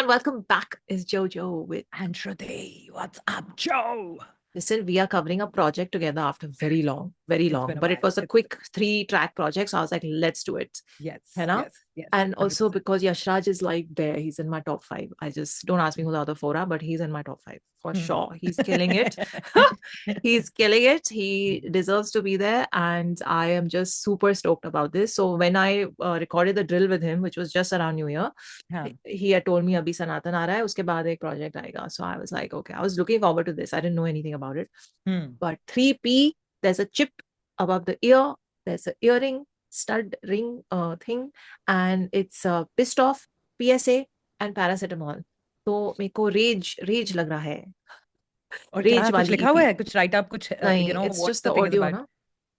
everyone, welcome back. It's Jojo with And Shruti, what's up, Joe? Listen, we are covering a project together after very long, It's been a but it while. was a quick 3-track project. So I was like, let's do it. Yes, You know? yes. And also 100%. because Yashraj is like there, he's in my top 5. I just don't ask me who the other 4 are, but he's in my top 5 for sure. He's killing it. He's killing it. He deserves to be there. And I am just super stoked about this. So when I recorded the drill with him, which was just around New Year, Yeah. he had told me abhi Sanatan aa raha hai, uske baad ek project aayega. So I was like, okay, I was looking forward to this. I didn't know anything about it. But 3P, there's a chip above the ear, there's an earring, stud ring thing, and it's pissed off, PSA, and paracetamol. तो मेरे को raise लग रहा है. और raise क्या कुछ वाली लिखा हुआ EP. है कुछ राइट अप कुछ नहीं, you know it's what just the the thing is audio, about ना?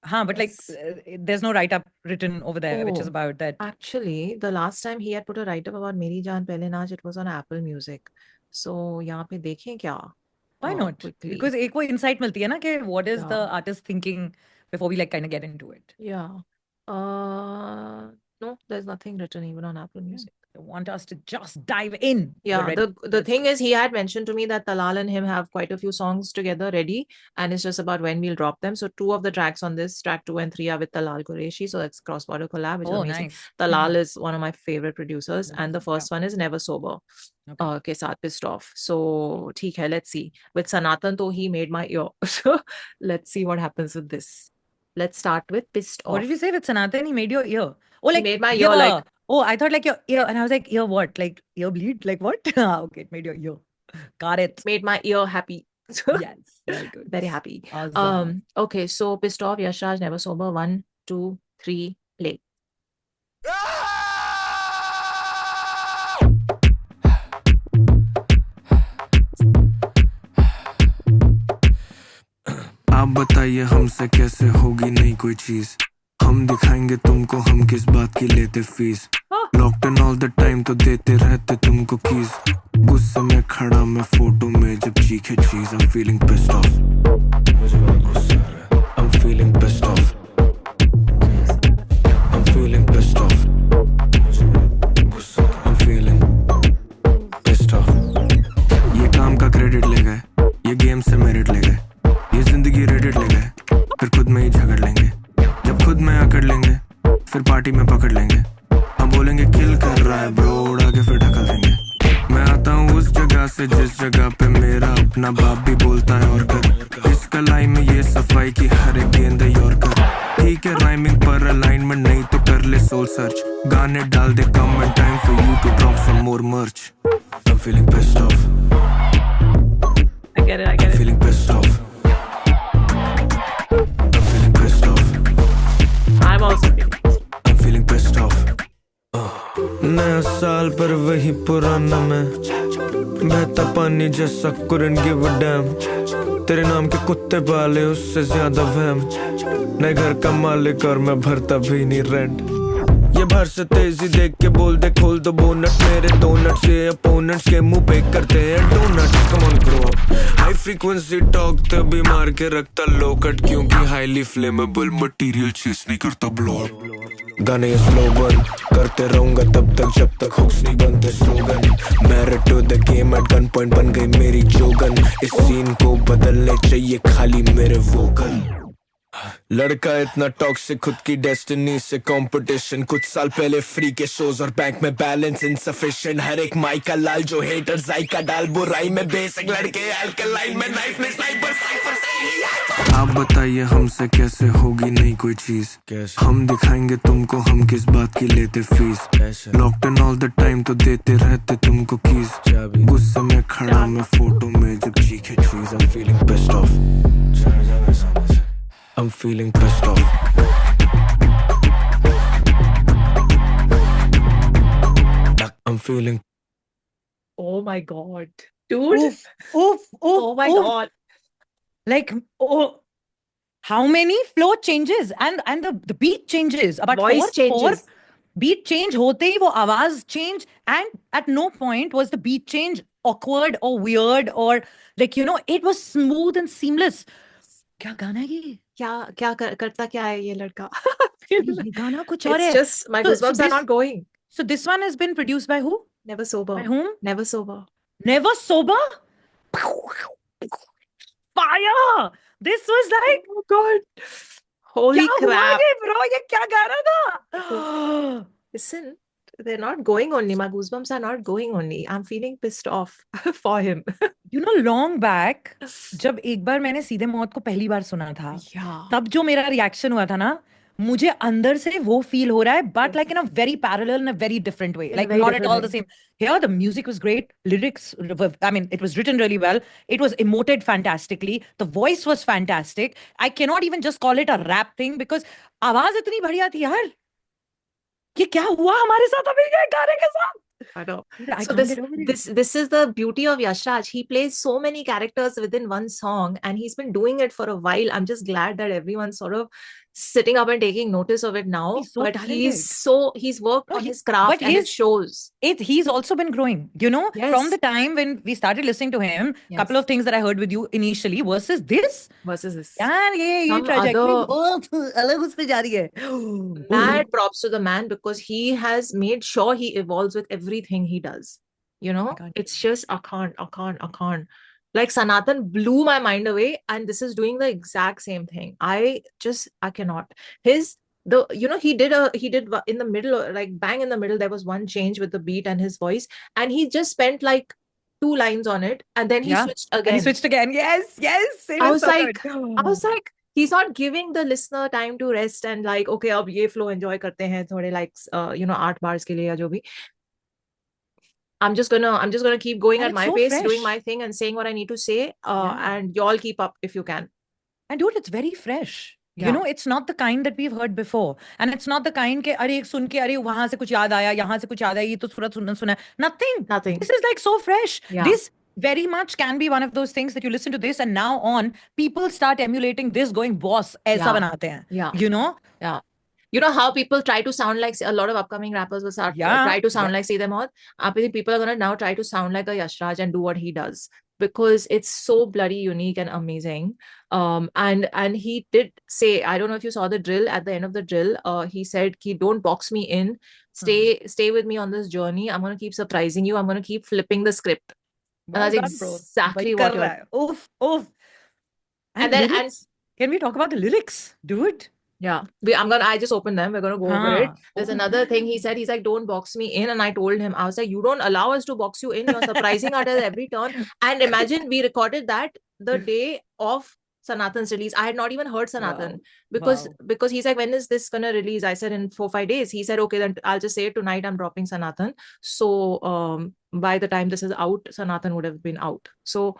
हाँ but like It's there's no write up written over there which is oh, about that actually, the last time he had put a write up about मेरी जान पहले नाच, it was on Apple Music. So यहाँ पे देखें क्या? why not Quickly. because एक वो insight मिलती है ना कि what is the Yeah. artist thinking before we like kind of get into it. Yeah. No, there's nothing written even on Apple Music. I want us to just dive in. We're Yeah, ready. the thing is, he had mentioned to me that Talal and him have quite a few songs together ready, and it's just about when we'll drop them. So 2 of the tracks on this, track 2 and 3, are with Talal Qureshi. So that's cross-border collab, which is Oh, amazing. nice. Talal is one of my favorite producers, and the Yeah. first one is Never Sober. Okay. के साथ Pissed Off. So ठीक है, let's see. With Sanatan, though, he made my ear. So let's see what happens with this. Let's start with Pissed Off. What did you say with Sanatan? He made your ear. Oh, like He made my ear like. Oh, I thought like your ear, and I was like, ear what? Like ear bleed? Like what? Okay, it made your ear. Got it. Made my ear happy. Yes, very good. Very happy. Awesome. Okay, so Pissed Off, Yashraj, Never Sober. 1, 2, 3, play. आप बताइए हमसे कैसे होगी नहीं कोई चीज हम दिखाएंगे तुमको हम किस बात की लेते fees locked in all the time तो देते रहते तुमको कीज गुस्से में खड़ा मैं फोटो में जब चीखे चीज I'm feeling pissed off मुझे बहुत गुस्सा आ रहा है I'm feeling pissed off I'm feeling pissed off मुझे गुस्सा I'm feeling pissed off ये काम का क्रेडिट ले गए ये गेम से मेरिट ले गए ये जिंदगी रेडिट ले गए फिर खुद में ही झगड़ लेंगे जब खुद में अकड़ लेंगे फिर पार्टी में पकड़ लेंगे हम बोलेंगे किल कर रहा है ब्रो उड़ा के फिर ढकल देंगे मैं आता हूँ उस जगह से जिस जगह पे मेरा अपना बाप भी बोलता है और कर इस कलाई में ये सफाई की हर एक गेंद यॉर्कर ठीक है राइमिंग पर अलाइनमेंट नहीं तो कर ले सोल सर्च गाने डाल दे comment time for you to drop some more merch I'm feeling pissed off I get it. I'm feeling pissed off I'm also feeling pissed. I'm feeling pissed off नया साल पर वही पुराना मैं बहता पानी जैसा couldn't give a damn तेरे नाम के कुत्ते पाले उससे ज्यादा वहम नए घर का मालिक और मैं भरता भी नहीं रेंट ये भर से तेजी देख के बोल दे खोल दो बोनट मेरे डोनट्स ये अपोनेंट्स के मुंह पे करते हैं donuts come on grow up high frequency talk तभी मार के रखता लो कट क्योंकि हाईली फ्लेमेबल मटेरियल चेस नहीं करता ब्लो गाने स्लोगन करते रहूंगा तब तक जब तक हुक्स नहीं बनते slogan married to the game at gun point बन गई मेरी जोगन इस सीन को बदलने चाहिए खाली मेरे वोकल लड़का इतना टॉक्सिक खुद की डेस्टिनी से कंपटीशन कुछ साल पहले फ्री के शोज और बैंक में बैलेंस इनसफिशिएंट हर एक माइक का लाल जो हेटर्स आई का डाल बुराई में बेसिक लड़के अल्कलाइन में नाइफ में स्नाइपर साइफर से आप बताइए हमसे कैसे होगी नहीं कोई चीज हम दिखाएंगे तुमको हम किस बात की लेते fees locked in all the time तो देते रहते तुमको कीज गुस्से में खड़ा मैं फोटो में जब चीखे चीज I'm feeling pissed off I'm feeling pissed off I'm feeling Oh my god. Dude. Oof. Oh my god. Like, oh, how many flow changes and the beat changes about Voice changes. beat change hote hi wo आवाज change and at no point was the beat change awkward or weird or like it was smooth and seamless. क्या गाना है ये? क्या करता क्या है ये लड़का? ये गाना कुछ और है. It's just my goosebumps are not going. So this one has been produced by who? Never sober. By whom? Never sober. Never sober. Fire. This was like, Oh God. Holy क्या हुआ crap. ये bro? ये क्या गाना था? Listen, they're not going only. My goosebumps are not going only. I'm feeling pissed off for him. You know, long back, जब एक बार मैंने सीधे मौत को पहली बार सुना था, Yeah. तब जो मेरा रिएक्शन हुआ था ना, मुझे अंदर से वो फील हो रहा है, but like in a very parallel, in a very different way, In a like very not at different all the way. same. Here, the music was great, lyrics, I mean, it was written really well, it was emoted fantastically, the voice was fantastic. I cannot even just call it a rap thing because आवाज इतनी बढ़िया थी यार. ये क्या हुआ हमारे साथ अभी ये गाने के साथ? I know. I So can't get over it. this is the beauty of Yash Raj. He plays so many characters within one song, and he's been doing it for a while. I'm just glad that everyone's sort of sitting up and taking notice of it now. He's so but talented. he's worked No, on he- his craft, but and it his- shows. He's also been growing, you know, Yes. from the time when we started listening to him, Yes. couple of things that I heard with you initially versus this. Versus this. यार ये Some trajectory other- बहुत अलग उस पे जा रही है. Mad props to the man because he has made sure he evolves with everything he does. You know, can't. it's just I can't. Like Sanatan blew my mind away, and this is doing the exact same thing. I cannot. He did in the middle, like bang in the middle, there was one change with the beat and his voice, and he just spent like 2 lines on it, and then he switched again. And he switched again. Yes. It I was was so like, good. he's not giving the listener time to rest and like, okay, अब ये flow enjoy करते हैं थोड़े like 8 bars के लिए या जो भी. I'm just gonna keep going And at it's my so pace, fresh. doing my thing and saying what I need to say. Yeah. And y'all keep up if you can. And dude, it's very fresh. Yeah. You know, it's not the kind that we've heard before. And it's not the kind के अरे सुन के अरे वहां से कुछ याद आया, यहाँ से कुछ याद आया, ये तो सूरत सुना है. Nothing. This is like so fresh. Yeah. This very much can be one of those things that you listen to this and now on, people start emulating this going, boss, ऐसा Yeah. बनाते हैं. Yeah. You know? Yeah. You know how people try to sound like a lot of upcoming rappers will start Yeah. try to sound like Seedhe Maut. I think people are gonna now try to sound like a Yash Raj and do what he does because it's so bloody unique and amazing. And he did say, I don't know if you saw the drill at the end of the drill. He said, don't box me in. Stay with me on this journey. I'm gonna keep surprising you. I'm gonna keep flipping the script. Well and that's done, bro. exactly भाई what कर रहा you're. है. Oof. And then- lyrics? Can we talk about the lyrics, dude? Yeah, I just opened them. We're gonna go over it. There's Open another thing he said. He's like, don't box me in. And I told him, I was like, you don't allow us to box you in. You're surprising us at every turn. And imagine we recorded that the day of Sanatan's release. I had not even heard Sanatan because he's like, when is this gonna release? I said in 4-5 days. He said, okay, then I'll just say tonight I'm dropping Sanatan. So by the time this is out, Sanatan would have been out. So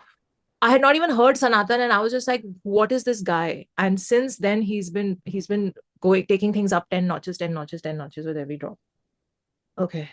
I had not even heard Sanatan, and I was just like, what is this guy? And since then he's been taking things up 10 notches with every drop. Okay,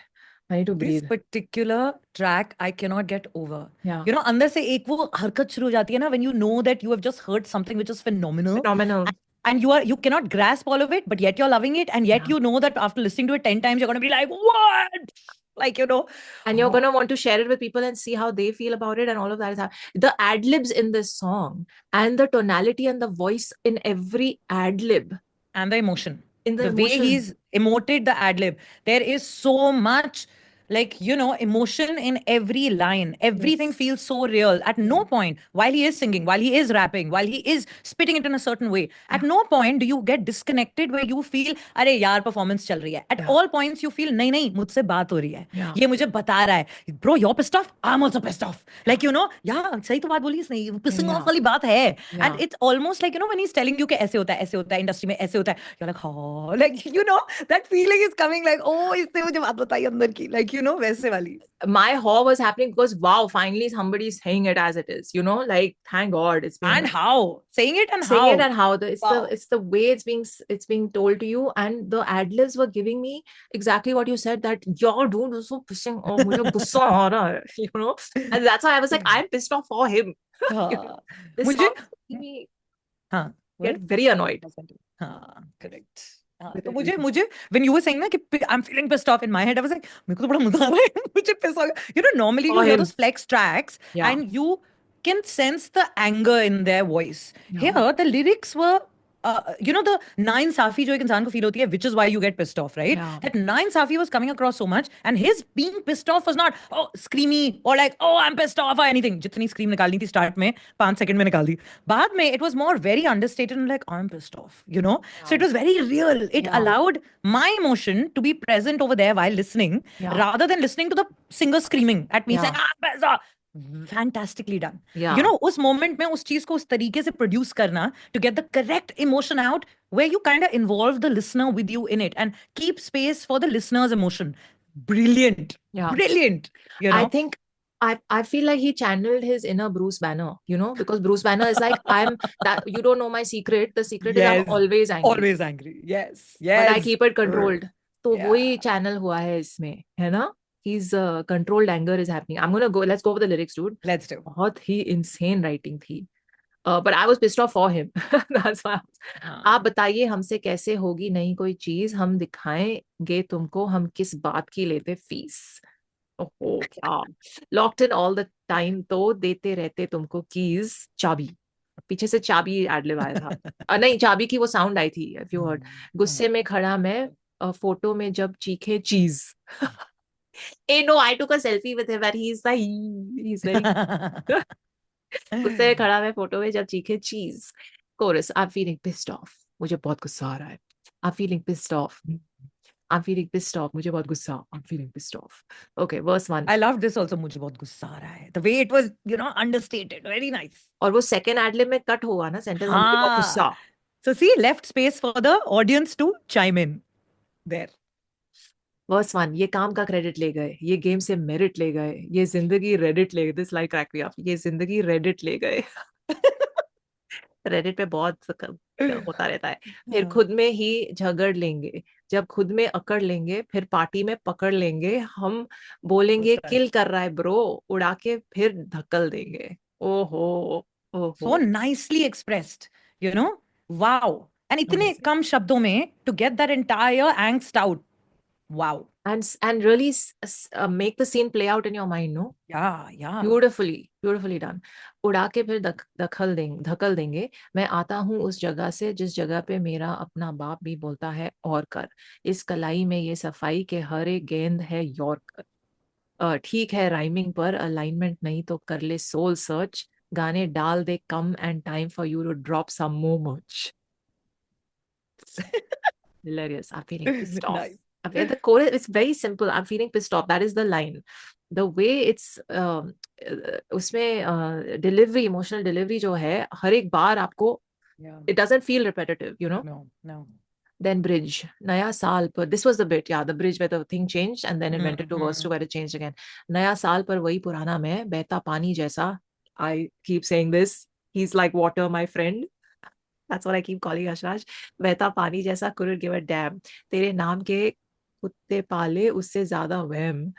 I need to breathe. This particular track I cannot get over. Yeah. You know, अंदर से एक वो हरकत शुरू हो जाती है ना, when you know that you have just heard something which is phenomenal. And you cannot grasp all of it, but yet you're loving it, and yet you know that after listening to it 10 times, you're gonna be like, what? Like, you know. And you're gonna want to share it with people and see how they feel about it, and all of that is happening. The ad-libs in this song and the tonality and the voice in every ad-lib. And the emotion. In the way he's emoted the ad-lib. There is so much, like, you know, emotion in every line. Everything feels so real. At no point, while he is singing, while he is rapping, while he is spitting it in a certain way, at no point do you get disconnected where you feel, अरे यार performance चल रही है. At all points you feel, नहीं मुझसे बात हो रही है. ये मुझे बता रहा है. Bro, you're pissed off. I'm also pissed off. Like, you know, सही तो बात बोली इसने. Pissing off वाली बात है. And it's almost like, you know, when he's telling you कि ऐसे होता है, industry में ऐसे होता है. You're like, oh, like, you know, that feeling is coming like, oh, इसने मुझे बात बताई अंदर की. Like, you know, वैसे वाली. My haw was happening because wow, finally somebody's saying it as it is, you know, like thank God it's been. And how saying it and how it's the way it's being told to you, and the ad-libs were giving me exactly what you said, that your dude was so pissing off, मुझे गुस्सा आ रहा है, you know, and that's why I was like, I'm pissed off for him. You know? This मुझे song made me get very annoyed. Correct. तो मुझे when you were saying ना कि I'm feeling pissed off, in my head I was like, मेरे को तो बड़ा मजा आ रहा है, मुझे piss off. You know, normally you hear those flex tracks and you can sense the anger in their voice. Here the lyrics were you know, the नाइंसाफी जो एक इंसान को फील होती है, which is why you get pissed off, right? Yeah. That नाइंसाफी was coming across so much, and his being pissed off was not screamy or like I'm pissed off or anything. जितनी scream निकालनी थी start में 5 second में निकाल दी. बाद में it was more very understated and like I'm pissed off, you know. So it was very real. It allowed my emotion to be present over there while listening, rather than listening to the singer screaming at me saying I'm pissed off. Fantastically done. You know, उस moment में उस चीज को उस तरीके से produce करना to get the correct emotion out, where you kind of involve the listener with you in it and keep space for the listener's emotion. Brilliant. Brilliant. You know? I think I feel like he channeled his inner Bruce Banner, you know, because Bruce Banner is like, I'm that you don't know my secret. The secret is I'm always angry. Always angry. Yes. But I keep it controlled. तो वही channel हुआ है इसमें, है ना? He's controlled anger is happening. Let's go over the lyrics, dude. Let's do. बहुत ही insane writing थी. But I was pissed off for him. That's why. आप बताइए हमसे कैसे होगी नहीं कोई चीज, हम दिखाएंगे तुमको हम किस बात की लेते फीस. ओहो क्या. Locked in all the time तो देते रहते तुमको कीज चाबी. पीछे से चाबी एडलिब आया था. नहीं, चाबी की वो साउंड आई थी. If you heard. गुस्से में खड़ा मैं फोटो में जब चीखे चीज. Hey, no, I took a selfie with him and he's very गुस्से में खड़ा मैं फोटो में जब चीखे चीज. Chorus, I'm feeling pissed off. मुझे बहुत गुस्सा आ रहा है. I'm feeling pissed off. I'm feeling pissed off. मुझे बहुत गुस्सा. I'm feeling pissed off. Okay, verse 1. I love this also. मुझे बहुत गुस्सा आ रहा है. The way it was, you know, understated. Very nice. और वो second ad-lib में cut हुआ ना sentence. मुझे बहुत गुस्सा. So see, left space for the audience to chime in. There. Verse 1, ये काम का क्रेडिट ले गए, ये गेम से मेरिट ले गए, ये जिंदगी रेडिट ले गए. This like crack me up. ये जिंदगी रेडिट ले गए. रेडिट पे बहुत होता रहता है. फिर खुद में ही झगड़ लेंगे, जब खुद में अकड़ लेंगे, फिर पार्टी में पकड़ लेंगे, हम बोलेंगे किल कर रहा है ब्रो, उड़ा के फिर धक्कल देंगे. ओहो ओहो. So nicely expressed, you know. Wow. And इतने कम शब्दों में to get that entire angst out. Wow. And really make the scene play out in your mind, no? Yeah. Beautifully done. उड़ा के फिर धकल देंगे. मैं आता हूँ उस जगह से जिस जगह पे मेरा अपना बाप भी बोलता है और कर. इस कलाई में ये सफाई के हर एक गेंद है यॉर्कर. ठीक है राइमिंग पर अलाइनमेंट नहीं तो कर ले सोल सर्च. गाने डाल दे come and time for you to drop some more much. Hilarious. I'm feeling pissed off. Nice. The chorus is very simple. I'm feeling pissed off. That is the line. The way it's उसमें delivery, emotional delivery जो है हर एक बार आपको it doesn't feel repetitive, you know. No. Then bridge. नया साल पर, this was the bit, the bridge where the thing changed and then it went into verse 2 where it changed again. नया साल पर वही पुराना मैं, बहता पानी जैसा. I keep saying this. He's like water, my friend. That's what I keep calling Ashraj. बहता पानी जैसा, couldn't give a damn. तेरे नाम के कुत्ते पाले उससे ज्यादा वहम.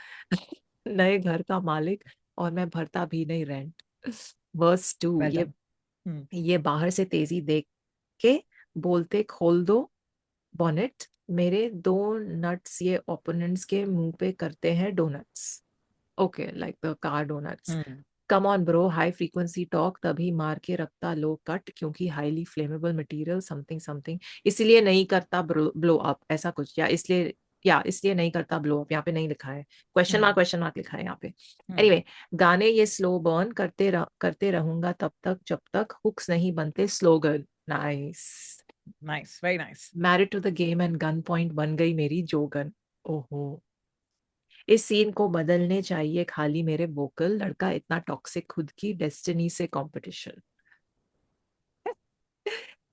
नए घर का मालिक और मैं भरता भी नहीं रेंट. वर्स 2. ये बाहर से तेजी देख के बोलते खोल दो बॉनेट. मेरे 2 नट्स ये ओपोनेंट्स के मुंह पे करते हैं donuts. Okay, like the car donuts. Come on bro, high frequency talk तभी मार के रखता लो कट, क्योंकि हाईली फ्लेमेबल मटेरियल समथिंग इसलिए नहीं करता ब्लो अप. ऐसा कुछ, या इसलिए नहीं करता ब्लो अप. यहाँ पे नहीं लिखा है, क्वेश्चन मार्क लिखा है यहाँ पे. एनीवे, गाने ये स्लो बर्न करते रहूंगा तब तक जब तक हुक्स नहीं बनते slogan. Nice, very nice. Married to the game and gun point बन गई मेरी जोगन. ओहो. इस सीन को बदलने चाहिए खाली मेरे वोकल. लड़का इतना टॉक्सिक, खुद की डेस्टिनी से कंपटीशन.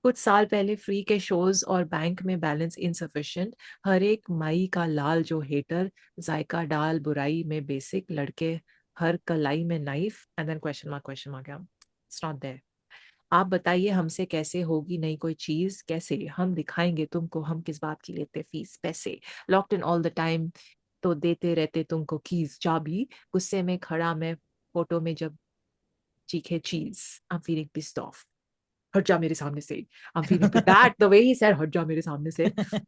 कुछ साल पहले फ्री के शोज और बैंक में बैलेंस इनसफिशिएंट. हर एक माई का लाल जो हेटर, जायका डाल बुराई में बेसिक. लड़के हर कलाई में knife. And then question mark. It's not there. आप बताइए हमसे कैसे होगी नहीं कोई चीज, कैसे हम दिखाएंगे तुमको हम किस बात की लेते फीस पैसे. Locked in all the time तो देते रहते तुमको कीज चाबी. गुस्से में खड़ा मैं फोटो में जब चीखे चीज. I am feeling pissed off. हट जा मेरे सामने से. I'm feeling that the way he said हट जा मेरे सामने से.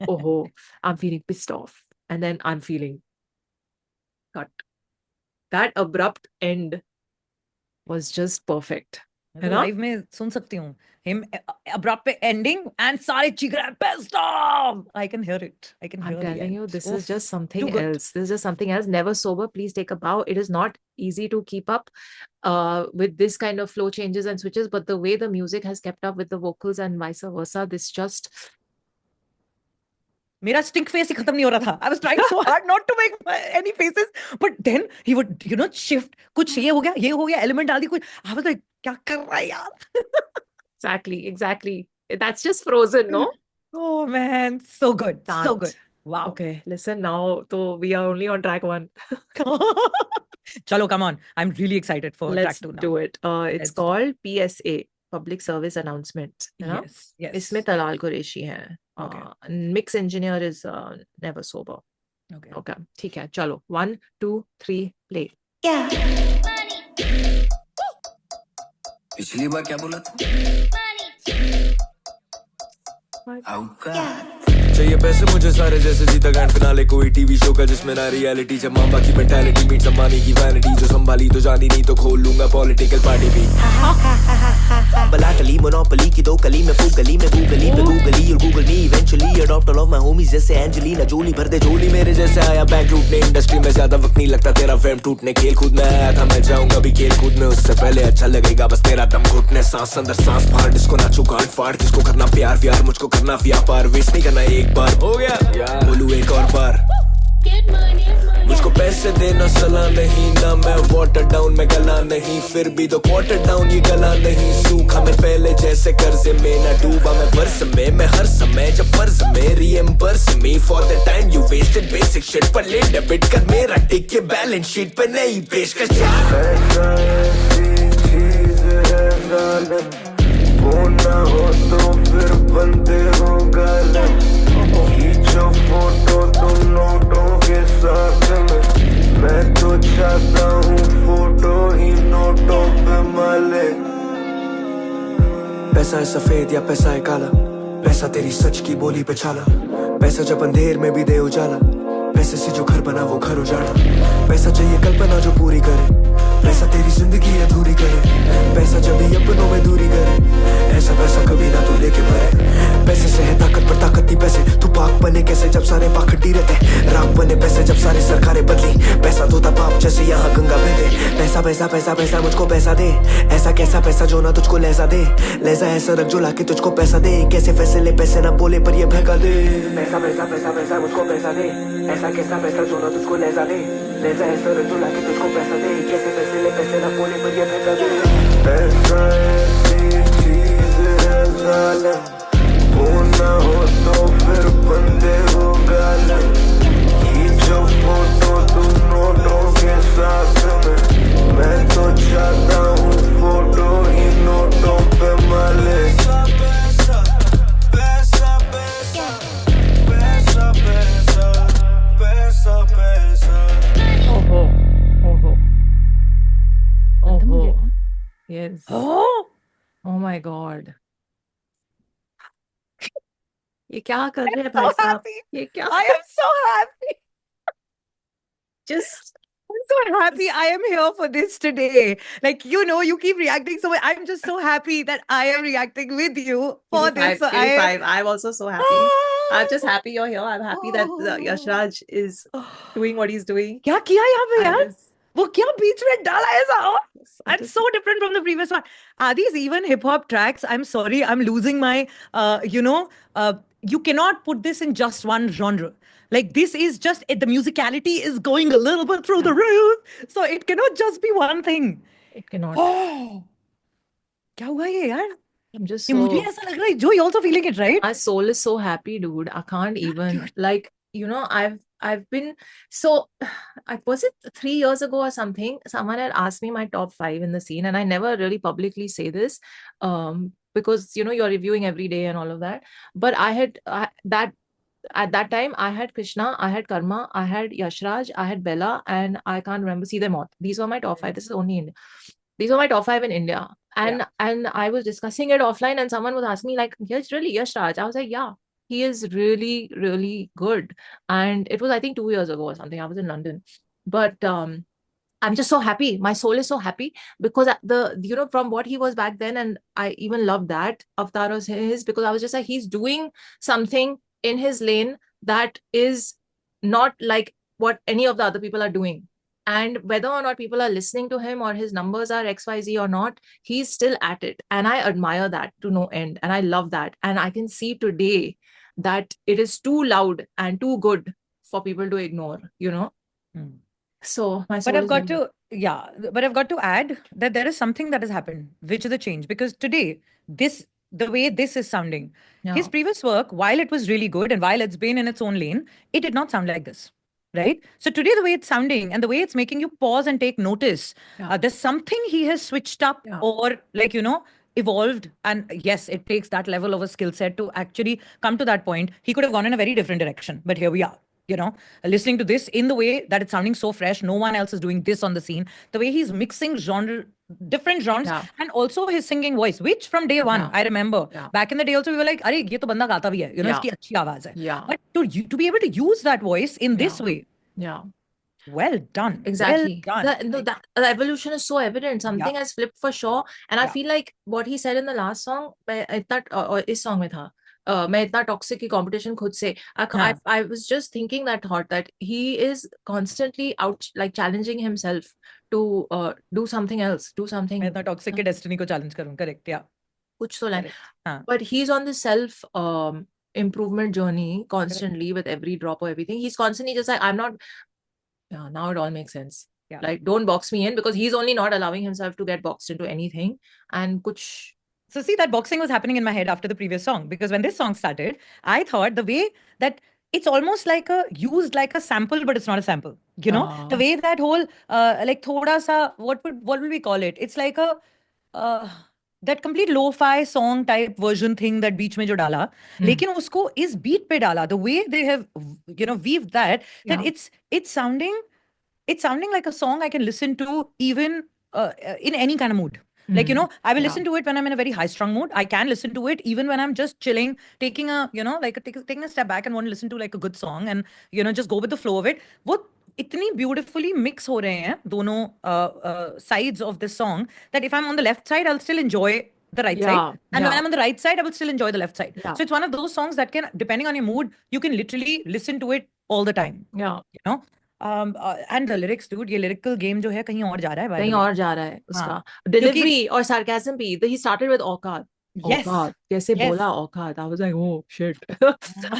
ओहो, I'm feeling pissed off. And then I'm feeling cut. That abrupt end was just perfect. है ना? लाइव में सुन सकती हूँ him abrupt पे ending and सारे चीख रहे हैं best of. I can hear it. I can I'm hear the telling you, end. this Oof, is just too something good. else. This is just something else. Never sober. Please take a bow. It is not easy to keep up with this kind of flow changes and switches, but the way the music has kept up with the vocals and vice versa, this just मेरा stink face ही खत्म नहीं हो रहा था. I was trying so hard not to make any faces, but then he would, shift. कुछ ये हो गया, element डाल दी कुछ. I was like, क्या कर रहा है यार? exactly. That's just Frozen, no? Oh man, so good, so Can't. good. Wow. Okay, listen now. So we are only on track 1. Chalo, come on. I'm really excited for Let's track 2 now. do it. It's Let's do called PSA, Public Service Announcement. है ना? Yes. इसमें तलाल कुरैशी है. Okay. Mix engineer is Never Sober. Okay. ठीक है. चलो. 1, 2, 3, play. पिछली बार क्या बोला था? चाहिए पैसे मुझे सारे जैसे जीता ग्रैंड फिनाले कोई टीवी शो का जिसमें ना रियलिटी जब मामा की मेंटालिटी मीट अंबानी की वैनिटी जो संभाली तो जानी नहीं तो खोल लूंगा पॉलिटिकल पार्टी भी बलाटली मोनोपोली की 2 कली में फूक गली में गूगली पे गूगली और Google me eventually adopt all of my homies जैसे एंजेलिना जोली भर दे झोली मेरे जैसे आया बैंक लूटने इंडस्ट्री में ज्यादा वक्त नहीं लगता तेरा फेम टूटने खेल कूद में आया था मैं जाऊंगा भी खेल कूद में उससे पहले अच्छा लगेगा बस तेरा दम घुटने सांस अंदर सांस बाहर जिसको नाचू गांठ फाड़ किसको करना प्यार व्यार मुझको करना व्यापार वेस्ट नहीं करना एक बार हो गया बोलू एक और बार मुझको पैसे देना सलाह नहीं ना मैं वाटर डाउन में गला नहीं फिर भी तो क्वार्टर डाउन ये गला नहीं सूखा मैं पहले जैसे कर्जे में ना डूबा मैं वर्ष में मैं हर समय जब फर्ज में reimburse me for the time you wasted basic shit पर ले डेबिट कर मेरा टिक के बैलेंस शीट पे नहीं पेशकश पैसा ऐसी चीज है जालिम वो ना हो तो फिर बनते हो गालिम खींचो फोटो तुम नोटों के साथ में मैं तो चाहता हूँ फोटो ही नोटों पे मालिक पैसा है सफेद या पैसा है काला पैसा तेरी सच की बोली पे छाला पैसा जब अंधेर में भी दे उजाला पैसे से जो घर बना वो घर उजाड़ा पैसा चाहिए कल्पना जो पूरी करे पैसा तेरी जिंदगी अधूरी करे पैसा जब भी अपनों में दूरी करे ऐसा पैसा कभी ना तू लेके मरे पैसे से है ताकत पर ताकत नहीं पैसे तू पाक बने कैसे जब सारे पाखंडी रहते राख बने पैसे जब सारी सरकारें बदली पैसा धोता पाप जैसे यहाँ गंगा बहते पैसा पैसा पैसा पैसा मुझको पैसा दे ऐसा कैसा पैसा जो ना तुझको लहजा दे लहजा ऐसा रख जो लाके तुझको पैसा दे कैसे फैसले पैसे ना बोले पर ये भगा दे पैसा पैसा पैसा पैसा मुझको पैसा दे ऐसा कैसा पैसा जो ना तुझको लहजा दे लहजा ऐसा रख जो लाके तुझको पैसा दे कैसे फैसले पैसे ना बोले पर ये भगा दे पैसा ऐसी चीज है जालिम वो ना हो तो फिर बंदे हो गालिम खींचो फोटो तुम नोटों के साथ में मैं तो चाहता हूँ फोटो ही नोटों पे मालिक पैसा पैसा पैसा पैसा पैसा पैसा पैसा Oh. Yes. Oh, Oh my God. ये क्या कर रहे हैं so भाई साहब? happy. ये क्या? I am so happy. Just I'm so happy I am here for this today. Like, you keep reacting so much. I'm just so happy that I am reacting with you for this. So give me I am. 5. I'm also so happy. I'm just happy you're here. I'm happy that Yash Raj is doing what he's doing. क्या किया यहाँ पे I यार? was- वो क्या बीच में डाला ऐसा? Oh, I and just- so different from the previous one. Are these even hip hop tracks? I'm sorry, I'm losing my, you cannot put this in just one genre. Like this is just, the musicality is going a little bit through the roof. So it cannot just be one thing. It cannot. Oh, क्या हुआ ये यार? I'm just ये मुझे so. ऐसा लग रहा है, Joe, you're also feeling it, right? My soul is so happy, dude. I can't even dude. like, I've been so was it 3 years ago or something? Someone had asked me my top 5 in the scene, and I never really publicly say this, because you're reviewing every day and all of that. But that at that time I had Krishna, I had Karma, I had Yashraj, I had Bella, and I can't remember. See them all. These were my top 5. This is only India. These were my top 5 in India. And I was discussing it offline, and someone was asking me like, "Yes, really, Yashraj?" I was like, "Yeah, he is really, really good." And it was, I think, 2 years ago or something. I was in London, but I'm just so happy. My soul is so happy because from what he was back then, and I even love that avatar of his, because I was just like, he's doing something in his lane that is not like what any of the other people are doing. And whether or not people are listening to him or his numbers are XYZ or not, he's still at it. And I admire that to no end. And I love that. And I can see today that it is too loud and too good for people to ignore, So my soul But I've is got very- but I've got to add that there is something that has happened, which is a change. Because today, the way this is sounding, his Yeah. previous work, while it was really good and while it's been in its own lane, it did not sound like this. Right? So today, the way it's sounding and the way it's making you pause and take notice, Yeah. there's something he has switched up Yeah. or evolved. And yes, it takes that level of a skill set to actually come to that point. He could have gone in a very different direction, but here we are. Listening to this in the way that it's sounding so fresh. No one else is doing this on the scene. The way he's mixing different genres, Yeah. and also his singing voice, which from day one, Yeah. I remember Yeah. back in the day also, we were like, "Arey, ye to banda gaata bhi hai. Yeah. Iski achhi awaaz hai." Yeah. But to be able to use that voice in this Yeah. way, Yeah. well done. Exactly. Well done. The evolution is so evident. Something has flipped for sure. And I Yeah. feel like what he said in the last song, इस song में था, मैं इतना toxic की competition खुद से. I was just thinking that thought that he is constantly out, like challenging himself to do something else, do something. मैं इतना toxic के destiny को challenge करूं. Correct. Yeah. कुछ तो line. Correct. हाँ. But he's on the self improvement journey constantly with every drop or everything. He's constantly just like, I'm not. Yeah, now it all makes sense. Yeah. Like, don't box me in, because he's only not allowing himself to get boxed into anything. And kuch. So see, that boxing was happening in my head after the previous song, because when this song started, I thought the way that it's almost like used like a sample, but it's not a sample. The way that whole like thoda sa, what will we call it? It's like a that complete lo-fi song type version thing that beach mein jo dala, lekin usko is beat pe dala. The way they have weaved that it's sounding like a song I can listen to even in any kind of mood. Like, I will listen to it when I'm in a very high strung mood. I can listen to it even when I'm just chilling, taking a, taking a step back and want to listen to like a good song and, just go with the flow of it. वो इतनी beautifully mix हो रहे हैं दोनों sides of this song that if I'm on the left side, I'll still enjoy the right side. And when I'm on the right side, I will still enjoy the left side. Yeah. So it's one of those songs that can, depending on your mood, you can literally listen to it all the time. Yeah. And the lyrics, dude, ये lyrical game जो है कहीं और जा रहा है. कहीं और जा रहा है उसका. Delivery और sarcasm भी. He started with औकात. Yes. कैसे बोला औकात. I was like, oh shit.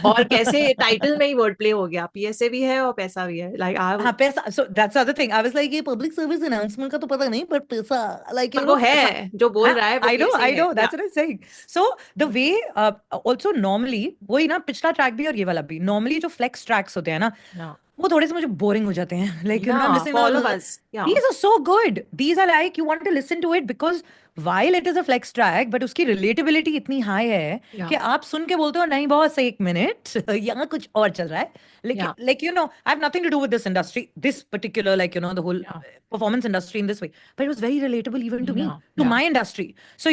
और कैसे title में ही word play हो गया. PSA भी है और पैसा भी है. Like पैसा. So that's the other thing. I was like, ये public service announcement का तो पता नहीं, but पैसा, like वो है जो बोल रहा है. I know. That's what I'm saying. So the way also normally वही ना पिछला track भी और ये वाला भी. Normally जो flex tracks होते हैं ना. वो थोड़े से मुझे boring हो जाते हैं. Like, I'm listening to all of us. Yeah. These are so good. These are like, you want to listen to it because while it is a flex track, but उसकी relatability इतनी high है कि आप सुन के बोलते हो नहीं बहुत एक minute यहाँ कुछ और चल रहा है. Like, I have nothing to do with this industry, this particular, like, the whole performance industry in this way. But it was very relatable even to me, to my industry. So,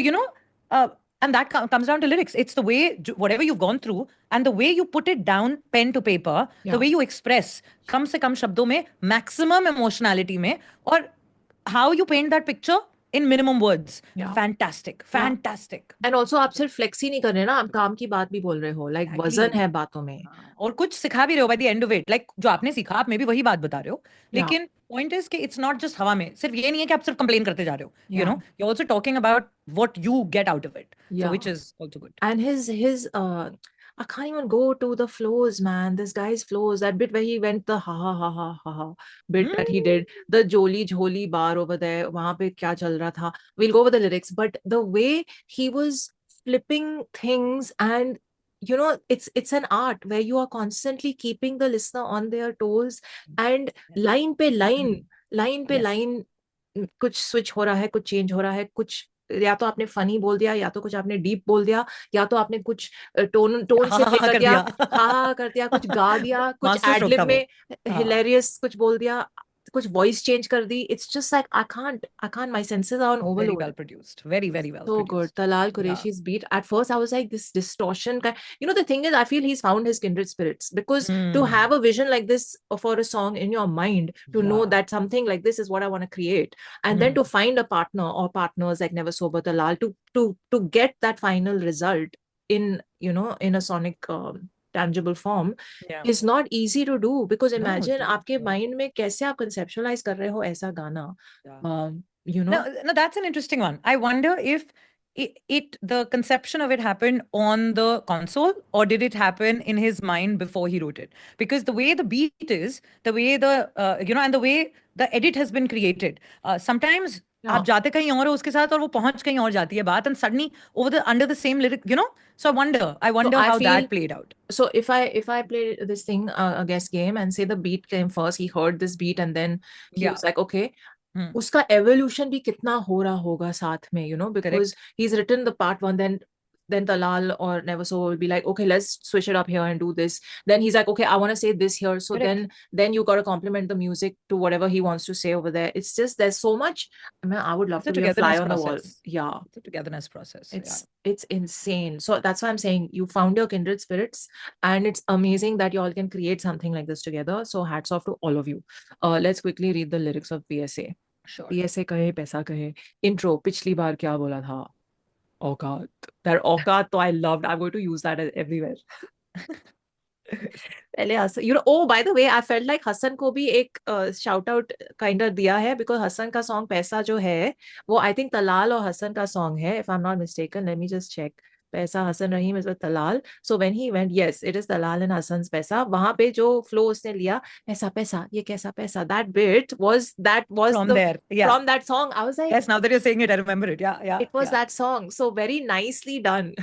and that comes down to lyrics. It's the way, whatever you've gone through, and the way you put it down, pen to paper, the way you express, कम से कम शब्दों में, maximum emotionality में, और how you paint that picture in minimum words. Fantastic. And also आप सिर्फ flex ही नहीं कर रहे ना, आप काम की बात भी बोल रहे हो. Like वजन है बातों में. और कुछ सिखा भी रहे हो by the end of it. Like जो आपने सीखा, आप में भी वही बात बता रहे हो. लेकिन point is कि it's not just हवा में. सिर्फ ये नहीं है कि आप सिर्फ complain करते जा रहे हो. You're also talking about what you get out of it. So which is also good. And his I can't even go to the flows, man. This guy's flows, that bit where he went the ha bit that he did, the joli jholi bar over there, wahan pe kya chal raha tha. We'll go over the lyrics, but the way he was flipping things, and it's an art where you are constantly keeping the listener on their toes, and line pe line कुछ switch हो रहा है, कुछ change हो रहा है, कुछ या तो आपने फनी बोल दिया, या तो कुछ आपने डीप बोल दिया, या तो आपने कुछ टोन से लेकर दिया, हा कर दिया, कुछ गा दिया, कुछ एडलिब में हिलेरियस कुछ बोल दिया. कुछ voice change कर दी, it's just like I can't, my senses are on Very overload. well produced. Very, very well So good. produced. Talal Yeah. Qureshi's beat. At first, I was like, this distortion. The thing is, I feel he's found his kindred spirits, because to have a vision like this for a song in your mind, to know Yeah. that something like this is what I want to create, and then to find a partner or partners like Never Sober Talal to get that final result in in a sonic tangible form Yeah. is not easy to do. Because No, imagine dude, आपके no. mind में कैसे आप conceptualize कर रहे हो ऐसा गाना. Yeah. You know. No, that's an interesting one. I wonder if the conception of it happened on the console, or did it happen in his mind before he wrote it? Because the way the beat is, the way the and the way the edit has been created, sometimes आप जाते कहीं और हो उसके साथ और वो पहुंच कहीं और जाती है बात, and suddenly under the same lyric, so I wonder I how feel- that played out. So if I play this thing, a guess game, and say the beat came first, he heard this beat and then he was like, okay, उसका evolution भी कितना हो रहा होगा साथ में, because he's written the part one, then Talal or Never So will be like, okay, let's switch it up here and do this. Then he's like, okay, I want to say this here. So then you got to complement the music to whatever he wants to say over there. It's just, there's so much. I would love to be a fly on the wall. Yeah. It's a togetherness process. It's insane. So that's why I'm saying you found your kindred spirits, and it's amazing that you all can create something like this together. So hats off to all of you. Let's quickly read the lyrics of PSA. Sure. PSA कहे पैसा कहे. Intro, पिछली बार क्या बोला था? औकात. That औकात, I loved. I'm going to use that everywhere. पहले Hasan, oh by the way, I felt like Hasan को भी एक shout out kind of दिया है, because हसन का song पैसा जो है वो I think तलाल और हसन का song है, if I'm not mistaken. Let me just check. पैसा हसन रहीम is with Talal. So when he went, yes, it is Talal and Hasan's पैसा. वहां पे जो flow उसने लिया, पैसा पैसा ये कैसा पैसा, that bit was from there. Yeah. From that song. I was like, yes, now that you're saying it, I remember it. Yeah. It was that song. So very nicely done,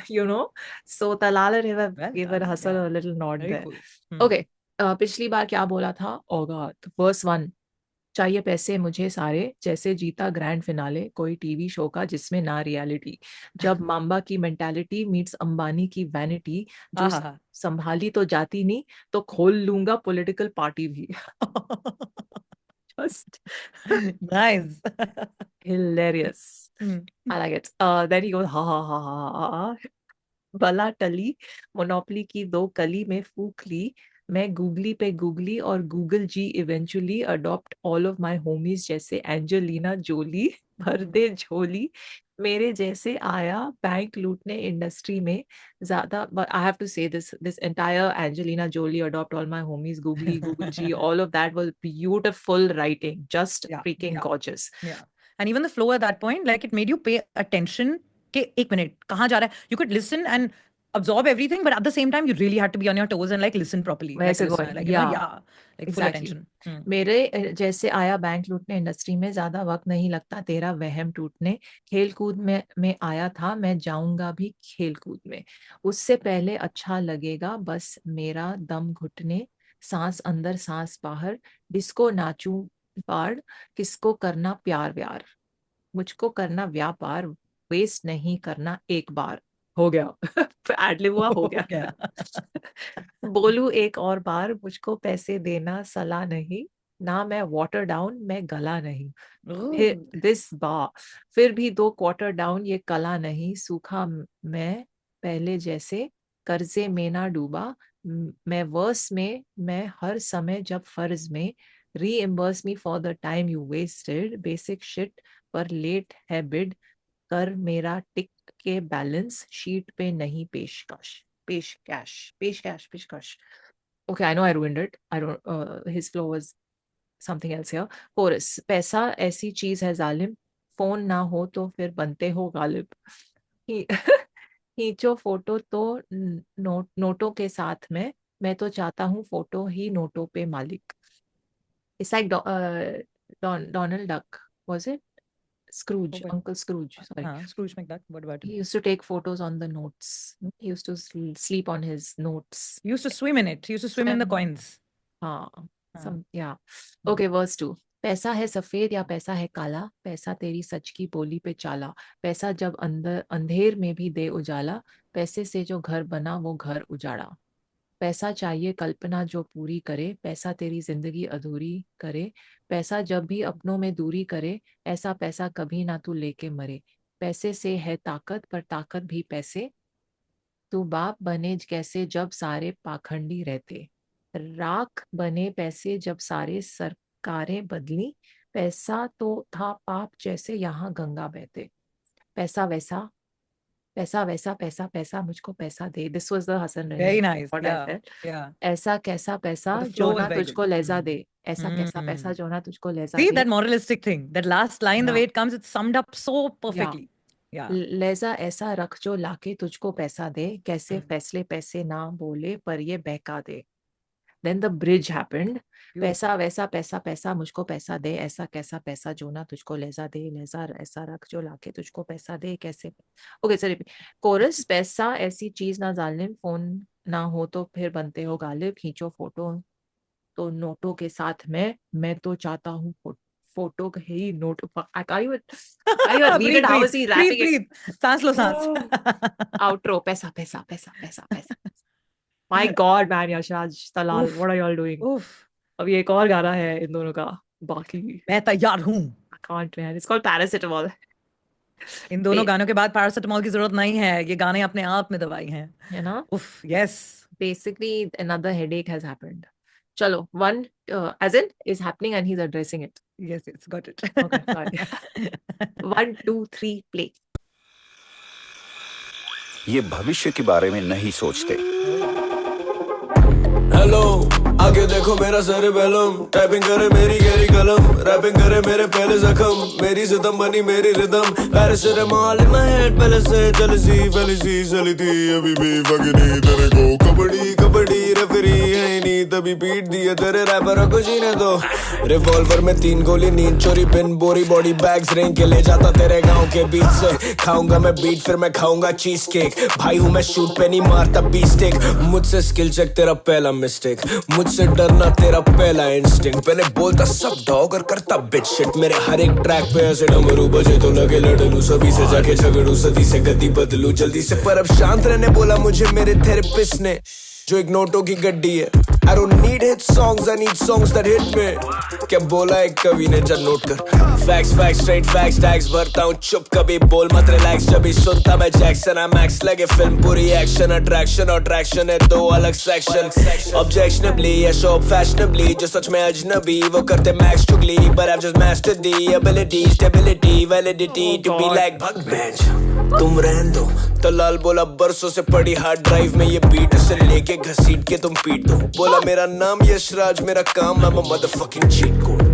So Talal and gave Hasan a little nod Very there. cool. Okay. पिछली बार क्या बोला था? औकात. Verse 1. चाहिए पैसे मुझे सारे, जैसे जीता ग्रैंड फिनाले कोई टीवी शो का जिसमें ना रियलिटी. जब मांबा की मेंटालिटी मीट्स अंबानी की वैनिटी, जो संभाली तो जाती नहीं तो खोल लूंगा पॉलिटिकल पार्टी भी. Just nice. Hilarious. I like it. Then he goes, ha ha ha ha ha ha. बला टली मोनोपली की 2 कली में फूक ली, मैं गूगली पे गूगली और Google ji eventually adopt all of my homies जैसे एंजेलिना जोली, भर दे झोली मेरे जैसे आया बैंक लूटने इंडस्ट्री में ज्यादा. But I have to say this entire Angelina Jolie adopt all my homies googly Google G, all of that was beautiful writing, just freaking gorgeous. Yeah, and even the flow at that point, like it made you pay attention. कि एक minute कहाँ जा रहा है? You could listen and absorb everything, but at the same time you really had to be on your toes and like listen properly. Where's it going? Like full attention. मेरे जैसे आया bank लूटने industry में, ज्यादा वक्त नहीं लगता तेरा वहम टूटने, खेल कूद में आया था मैं जाऊंगा भी खेल कूद में, उससे पहले अच्छा लगेगा बस मेरा दम घुटने, सांस अंदर सांस बाहर, डिस्को नाचू पार, किसको करना प्यार व्यार, मुझको करना व्यापार, वेस्ट नहीं करना एक बार. हो गया. एडलिब हुआ, हो गया. बोलू एक और बार, मुझको पैसे देना सलाह नहीं, ना मैं वाटर डाउन मैं गला नहीं. दिस बार फिर भी 2 क्वार्टर डाउन ये कला नहीं, सूखा मैं पहले जैसे कर्जे में ना डूबा, मैं वर्स में मैं हर समय जब फर्ज में, reimburse me for the time you wasted, basic shit पर लेट है बिड, कर मेरा टिक के बैलेंस शीट पे नहीं पेशकश. Okay, I know I ruined it. I don't. His flow was something else here. Chorus. पैसा ऐसी चीज है जालिम, फोन ना हो तो फिर बनते हो गालिब. खींचो फोटो तो नोटों के साथ में, मैं तो चाहता हूँ फोटो ही नोटों पे मालिक. It's like Donald Duck, was it? Scrooge, Uncle Scrooge. Sorry. Scrooge McDuck. What about him? He used to take photos on the notes. He used to sleep on his notes. He used to swim in it. He used to swim in the coins. Yeah. Okay, verse 2. पैसा है सफेद या पैसा है काला, पैसा तेरी सच की बोली पे चाला, पैसा जब अंधेर में भी दे उजाला, पैसे से जो घर बना वो घर उजाड़ा. पैसा चाहिए कल्पना जो पूरी करे, पैसा तेरी जिंदगी अधूरी करे, पैसा जब भी अपनों में दूरी करे, ऐसा पैसा कभी ना तू लेके मरे, पैसे से है ताकत पर ताकत भी पैसे, तू बाप बने कैसे जब सारे पाखंडी रहते, राख बने पैसे जब सारे सरकारें बदली, पैसा तो था पाप जैसे यहाँ गंगा बहते, पैसा वैसा पैसा वैसा पैसा पैसा मुझको पैसा दे, this was the Hasan Very Rahim nice. what I Yeah. felt. Yeah. ऐसा कैसा पैसा But the जो flow ना is very तुझको good. लैजा दे, ऐसा कैसा पैसा Mm. जो ना तुझको लैजा See they, that moralistic thing, that last line, the Yeah. way it comes, it's summed up so perfectly. Yeah. लैजा ऐसा रख जो लाके तुझको पैसा दे, कैसे Mm. फैसले पैसे ना बोले पर ये बहका दे, then the bridge happened, Beautiful. पैसा वैसा पैसा पैसा मुझको पैसा दे, ऐसा कैसा पैसा जो ना तुझको लैजा दे, लैजा ऐसा रख जो लाके तुझको पैसा दे, कैसे ओके सर कोरस, पैसा ऐसी चीज ना जालिम, फोन ना हो तो फिर बनते हो गालिब, खींचो फोटो तो नोटों के साथ मैं तो चाहता हूँ photo he note, I can't even read Breathe, it, how breathe, is he breathe, rapping it? breathe. सांस लो सांस. Outro, पैसा पैसा पैसा पैसा पैसा, my god man, Yashraj Talal, Oof. what are you all doing? Oof. अभी एक और गाना है इन दोनों का, बाकी मैं तैयार हूँ. I can't man, it's called Paracetamol. इन दोनों गानों के बाद पैरासिटामोल की जरूरत नहीं है, ये गाने अपने आप में दवाई हैं. You know, Oof. Yes. basically another headache has happened. Chalo, one as in is happening and he's addressing it. Yes, yes, got it. Okay, sorry. 1 2 3 play. ये भविष्य के बारे में नहीं सोचते. हेलो आगे देखो मेरा सेरिबेलम, टाइपिंग करे मेरी गहरी कलम, रैपिंग करे मेरे पहले जख्म, मेरी सितम बनी मेरी rhythm, paracetamol in my head, पहले से जलसी फैलिसी चली थी अभी भी फगनी, तेरे को कबड्डी कबड्डी रेफरी है नहीं, तभी पीट दिए तेरे रैपर को जीने दो, रिवॉल्वर में 3 गोली, नींद चोरी पिन बोरी, बॉडी बैग्स रेंग के ले जाता तेरे गांव के बीच से, खाऊंगा मैं बीट फिर मैं खाऊंगा चीज केक, भाई हूँ मैं शूट पे नहीं मारता बीस्टेक, मुझसे स्किल चेक तेरा पहला मिस्टेक, मुझसे डरना तेरा पहला इंस्टिंक्ट, पहले बोलता सब डॉग और करता बिच शिट, मेरे हर एक ट्रैक पे ऐसे डमरू बजे तो लगे लड़लू, सभी से जाके झगड़ू, सदी से गद्दी बदलू जल्दी से, पर अब शांत रहने बोला मुझे मेरे थेरेपिस्ट ने, जो एक नोटों की गड्डी है, I don't need hit songs, I need songs that hit me, क्या बोला एक कवि ने जब नोट कर, facts facts straight facts tags भरता हूँ चुप, कभी बोल मत relax, जब भी सुनता मैं जैक्सन, I max लगे फिल्म पूरी एक्शन, अट्रैक्शन और ट्रैक्शन है 2 अलग सेक्शन, objectionably या show up fashionably, जो सच में अजनबी वो करते मैक्स चुगली, but I've just mastered the ability, stability, validity to be like भग bench, तुम रहन दो, तलाल बोला बरसों से पड़ी हार्ड ड्राइव में ये बीट, से लेके घसीट के तुम पीट दो, बोला मेरा नाम यशराज मेरा काम, I'm a motherfucking cheat code.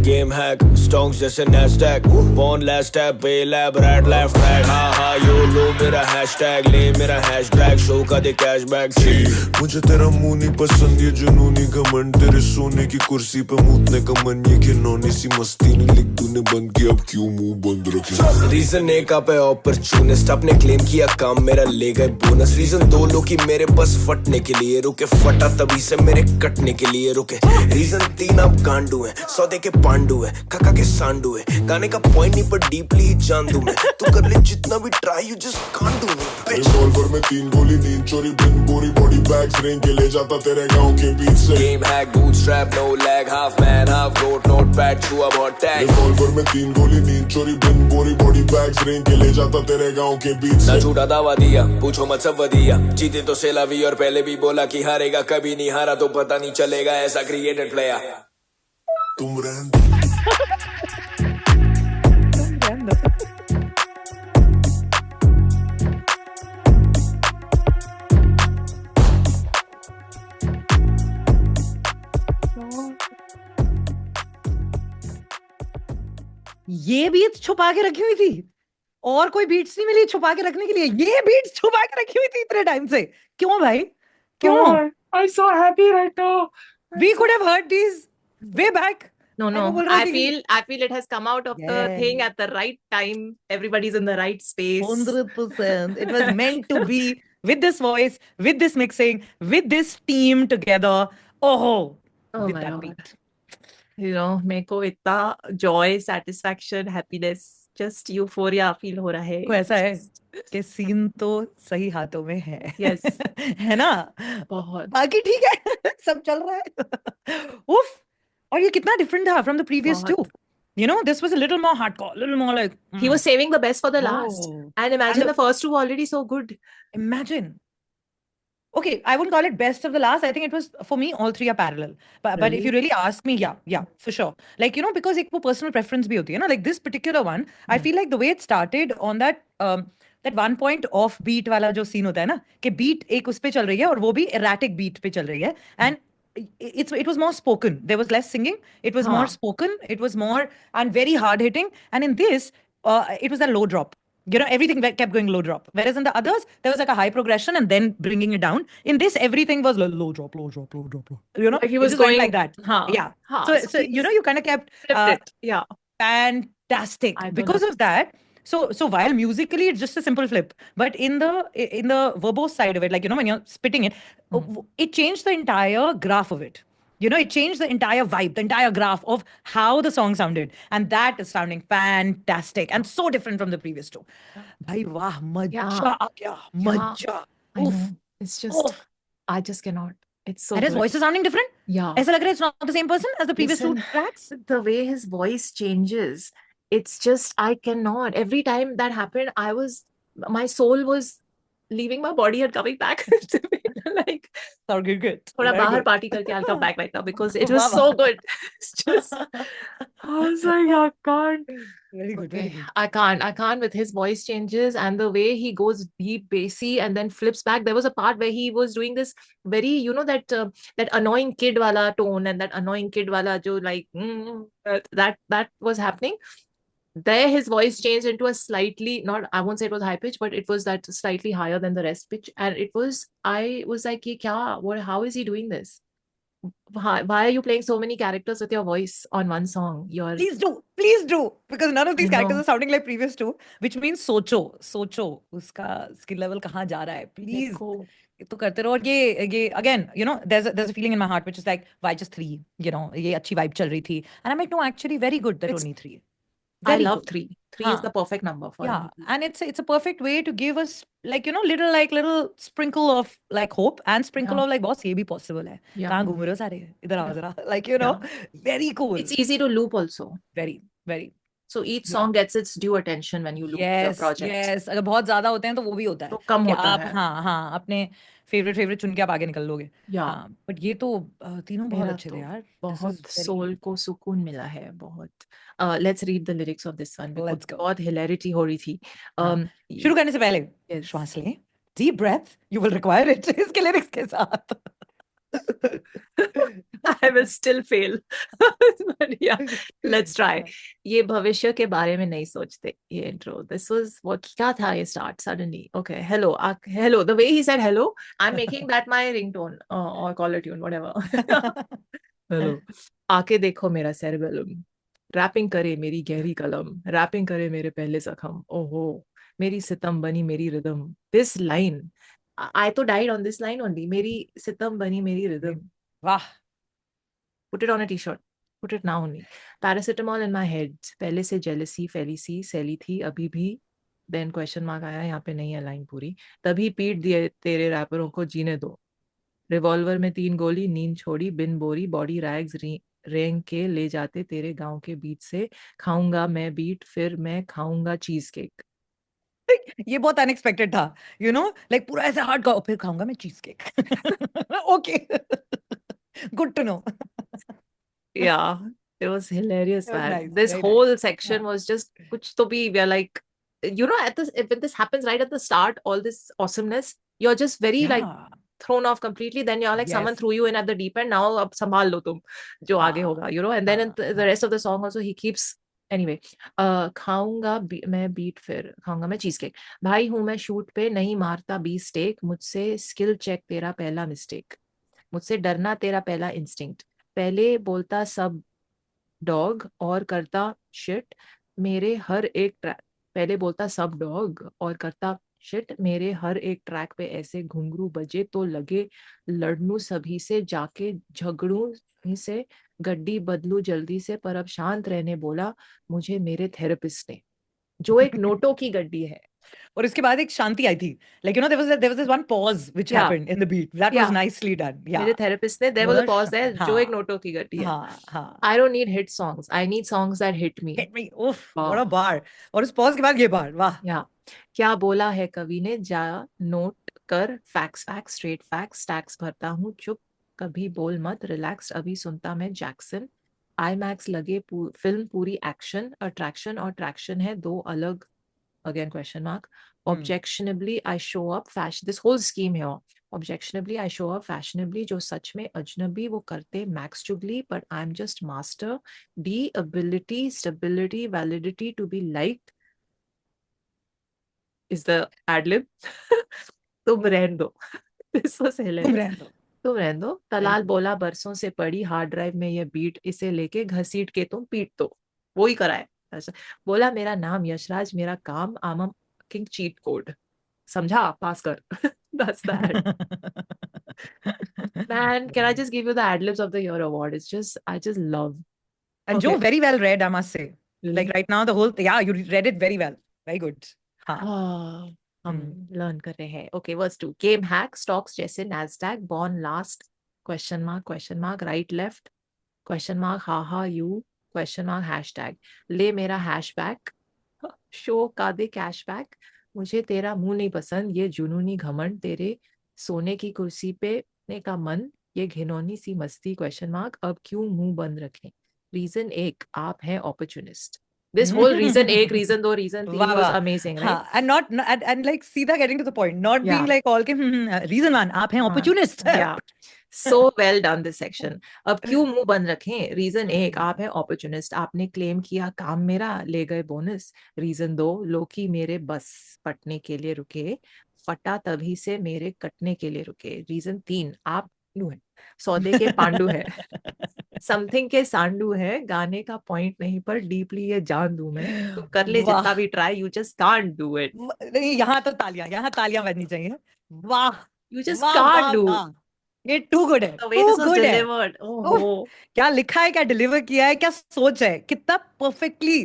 Game hack, stonks जैसे Nasdaq, born last tap, pay lab, rat left track, ha ha YOLO मेरा hashtag, ले मेरा hashtag, show का दे cashback, see मुझे तेरा मुंह नहीं पसंद, ये जुनूनी घमंड, तेरे सोने की कुर्सी पे मूतने का मन, ये खिलौने सी मस्ती नहीं लिख तूने बंद किया, अब क्यों मुंह बंद रखे, रीजन एक पे opportunist, आपने क्लेम किया काम मेरा ले गए बोनस, रीजन 2 लोग की मेरे बस फटने के लिए रुके, फटा तभी से मेरे कटने के लिए रुके, रीजन 3 आप गांडू हैं, सौदे के पांडू है, काका के सांडू है, गाने का पॉइंट नहीं पर डीपली ही जान दूं मैं, तू कर ले जितना भी try you just can't do me, revolver में 3 गोली, नींद चोरी बिन बोरी, बॉडी बैग्स रेंग के ले जाता तेरे गांव के बीच से, game hack bootstrap no lag, half man half goat notepad छुआ बहुत टैग, रिवॉल्वर में 3 गोली, नींद चोरी बिन बोरी, बॉडी बैग्स रेंग के ले जाता तेरे गांव के बीच से, ना झूठा दावा दिया पूछो मत सब वदिया, जीते तो सेलावी और पहले भी बोला कि हारेगा, कभी नहीं हारा तो पता नहीं चलेगा, ऐसा क्रिएटेड प्लेयर तुम रहन दो. ये बीट्स छुपा के रखी हुई थी, और कोई बीट्स नहीं मिली छुपा के रखने के लिए, ये बीट्स छुपा के रखी हुई थी इतने टाइम से, क्यों भाई क्यों? I'm so happy right now. We could have heard these way back. No, I feel it has come out of the Yeah. thing at the right time. Everybody's in the right space. 100%. It was meant to be with this voice, with this mixing, with this team together. Oh with my that God. beat. You know, मेरे को इतना joy, satisfaction, happiness just euphoria feel हो रहा है. को ऐसा है कि सीन तो सही हाथों में है. Yes. है ना? बहुत. बाकी ठीक है. सब चल रहा है. उफ. और ये कितना डिफरेंट था from the previous two. बहुत. You know, this was a little more hardcore, a little more like He was saving the best for the last. oh. And imagine And the first two were already so good. imagine. Okay, I wouldn't call it best of the last. I think it was, for me, all three are parallel. But if you really ask me, yeah, for sure. Like, you know, because एक वो personal preference भी होती है ना. Like this particular one, I feel like the way it started on that one point off beat वाला जो scene होता है ना, कि beat एक उस पे चल रही है और वो भी erratic beat पे चल रही है. And it was more spoken. There was less singing. It was more spoken. It was more and very hard hitting. And in this, it was a low drop. You know, everything kept going low drop. Whereas in the others, there was like a high progression and then bringing it down. In this, everything was low drop, low drop, low drop, low. You know, Like he it was just went going like that. Yeah. So he you know, you kind of kept flipped it. Yeah. fantastic I don't because of that. So while musically it's just a simple flip, but in the verbose side of it, like, you know, when you're spitting it, it changed the entire graph of it. You know, it changed the entire vibe, the entire graph of how the song sounded. And that is sounding fantastic and so different from the previous two. Bhai, wah, majja aa gaya. Majja. I know. It's just, I just cannot. It's so And his good. voice is sounding different? Yeah. ऐसा लग रहा है it's not the same person as the previous two Listen, tracks? the way his voice changes, it's just, I cannot. Every time that happened, my soul was leaving my body and coming back to me. Like, Sound good. थोड़ा Very बाहर good. party करके I'll come back right now because it was Wow. so good. It's just, I was like, I can't. Very good, very Okay, good. I can't with his voice changes and the way he goes deep bassy and then flips back. There was a part where he was doing this very, you know, that annoying kid wala tone and that annoying kid wala jo like that was happening. There his voice changed into a slightly, not, I won't say it was high pitch, but it was that slightly higher than the rest pitch. And I was like, ye kya? How is he doing this? Why are you playing so many characters with your voice on one song? Please do, because none of these I characters know. are sounding like previous two, which means सोचो उसका skill level कहाँ जा रहा है, please. देखो. ये तो करते रहो. और ये again, you know, there's a feeling in my heart which is like, why just 3? You know, ये अच्छी vibe चल रही थी, and I'm like, no, actually very good that only 3. I Very love good. 3. 3 is the perfect number for Yeah, me. and it's a perfect way to give us, like, you know, little sprinkle of like hope and sprinkle of like, boss, ये भी possible है. Yeah. कहाँ घूम रहे हो सारे? इधर आओ जरा. Like, you know, very cool. It's easy to loop also. Very, very. So each song gets its due attention when you loop the project. Yes. अगर बहुत ज्यादा होते हैं तो वो भी होता है तो कम कि होता आप है. हाँ अपने फेवरेट चुन के आप आगे निकल लोगे. Yeah. हाँ, but ये तो तीनों बहुत मेरा अच्छे थे तो यार. बहुत soul को सुकून मिला है बहुत. Let's read the lyrics of this one. Let's go. बहुत hilarity हो रही थी. शुरू करने से पहले Yes. श्वास लें. Deep breath, you will require it. इसके lyrics के साथ. I will still fail. But yeah, let's try. ये भविष्य के बारे में नहीं सोचते. ये intro. This was what क्या था ये start suddenly. Okay, hello. Hello. The way he said hello, I'm making that my ringtone or caller tune, whatever. Hello. आके देखो मेरा cerebellum. Rapping करे मेरी गहरी कलम. Rapping करे मेरे पहले जख्म. ओहो, मेरी सितम बनी मेरी rhythm. This line. I तो died on this line only. मेरी सितम बनी मेरी rhythm. वाह. Put it on a t-shirt. Put it now only. Paracetamol in my head. पहले से jealousy फैली थी अभी भी. Then question mark आया, यहाँ पे नहीं है line पूरी. तभी पीट दिए तेरे रैपरों को जीने दो. रिवॉल्वर में 3 गोली, नींद छोड़ी बिन बोरी, बॉडी रैग्स रेंग के ले जाते तेरे गांव के बीच से. खाऊंगा मैं बीट, फिर मैं खाऊंगा चीज केक. ये बहुत अनएक्सपेक्टेड था, यू नो, लाइक पूरा ऐसे हार्ड का, फिर खाऊंगा मैं cheesecake. Okay, good to know. Yeah, it was hilarious, It was man. nice, This very whole nice. section was just kuch to bhi. We are like, you know, when this happens right at the start, all this awesomeness, you're just very like thrown off completely. Then you're like, someone threw you in at the deep end. Now ab sambhal lo tum jo aage hoga, you know. And then in the rest of the song also he keeps. Anyway, खाऊंगा मैं beat, फिर खाऊंगा मैं cheese cake. भाई हूं मैं shoot पे, नहीं मारता 20 स्टेक. मुझसे स्किल चेक तेरा पहला मिस्टेक. मुझसे डरना तेरा पहला इंस्टिंक्ट. पहले बोलता सब डॉग और करता शिट मेरे हर एक ट्रैक. पहले बोलता सब डॉग और करता शिट मेरे हर एक ट्रैक पे. ऐसे घुंघरू बजे तो लगे लड़नू सभी से, जाके झगड़ू से, गड्डी बदलू जल्दी से. पर अब शांत रहने बोला मुझे मेरे थेरेपिस्ट ने. जो एक नोटों की गड्डी है. और इसके बाद एक शांति आई थी, like you know there was this one pause which Yeah. happened in the beat that was Yeah. nicely done. मेरे Yeah, थेरेपिस्ट ने there was a pause there, जो एक हाँ नोटों की गड्डी है. हाँ हाँ. I don't need hit songs. I need songs that hit me. Hit me, oof, what वाह. a bar. और उस pause के बाद ये बार, वाह. या क्या बोला है कवि ने, जा नोट कर, fax fax straight fax, tax भरता हूँ चुप, कभी बोल मत, रिलैक्स अभी सुनता मैं जैक्सन, आई मैक्स लगे फिल्म पूरी एक्शन, अट्रैक्शन और ट्रैक्शन है दो अलग, again question mark, objectionably I show up fashion, this whole scheme है, objectionably I show up fashionably, जो सच में अजनबी वो करते मैक्स चुगली, but I am just master, the ability stability validity to be liked is the ad-lib. तुम रहने दो. This was hilarious. तुम रहने दो. तलाल बोला बरसों से पड़ी हार्ड ड्राइव में ये बीट, इसे लेके घसीट के तुम पीट दो. वो ही कराए. बोला मेरा नाम यशराज, मेरा काम आम किंग चीट कोड. समझा? पास कर. That's the ad. Man, can I just give you the ad-libs of the year award? It's just, I just love. And Joe, very well read, I must say. Really? Like right now, the whole, yeah, you read it very well. Very good. हाँ. हम learn कर रहे हैं. Okay, verse 2. Game hack, stocks जैसे Nasdaq, born last, question mark, right left, question mark, ha you, question mark, hashtag, ले मेरा hatchback, show का दे cashback, मुझे तेरा मुंह नहीं पसंद, ये जुनूनी घमंड, तेरे सोने की कुर्सी पे ने का मन, ये घिनौनी सी मस्ती, क्वेश्चन मार्क, अब क्यों मुंह बंद रखें, रीजन 1, आप हैं opportunist. This whole reason 1, reason 2, reason 3 was amazing, right? And like Sita getting to the point, not being like all के reason 1, आप हैं opportunist. Yeah. So well done this section. अब क्यों मुंह बंद रखें, रीजन 1, आप हैं opportunist, आपने क्लेम किया काम मेरा, ले गए बोनस, रीजन 2, लोकी मेरे बस पटने के लिए रुके, फटा तभी से मेरे कटने के लिए रुके, रीजन 3, आप है, सौदे के पांडु है, समथिंग के सांडू है, गाने का पॉइंट नहीं पर डीपली ये जान दूं मैं, तो कर ले जितना भी try, you just can't do it. नहीं, यहाँ तालियां बजनी चाहिए. वाह, यू जस्ट कांट डू. ये टू गुड है, टू गुड है. क्या लिखा है, क्या डिलीवर किया है, क्या सोच है, कितना परफेक्टली.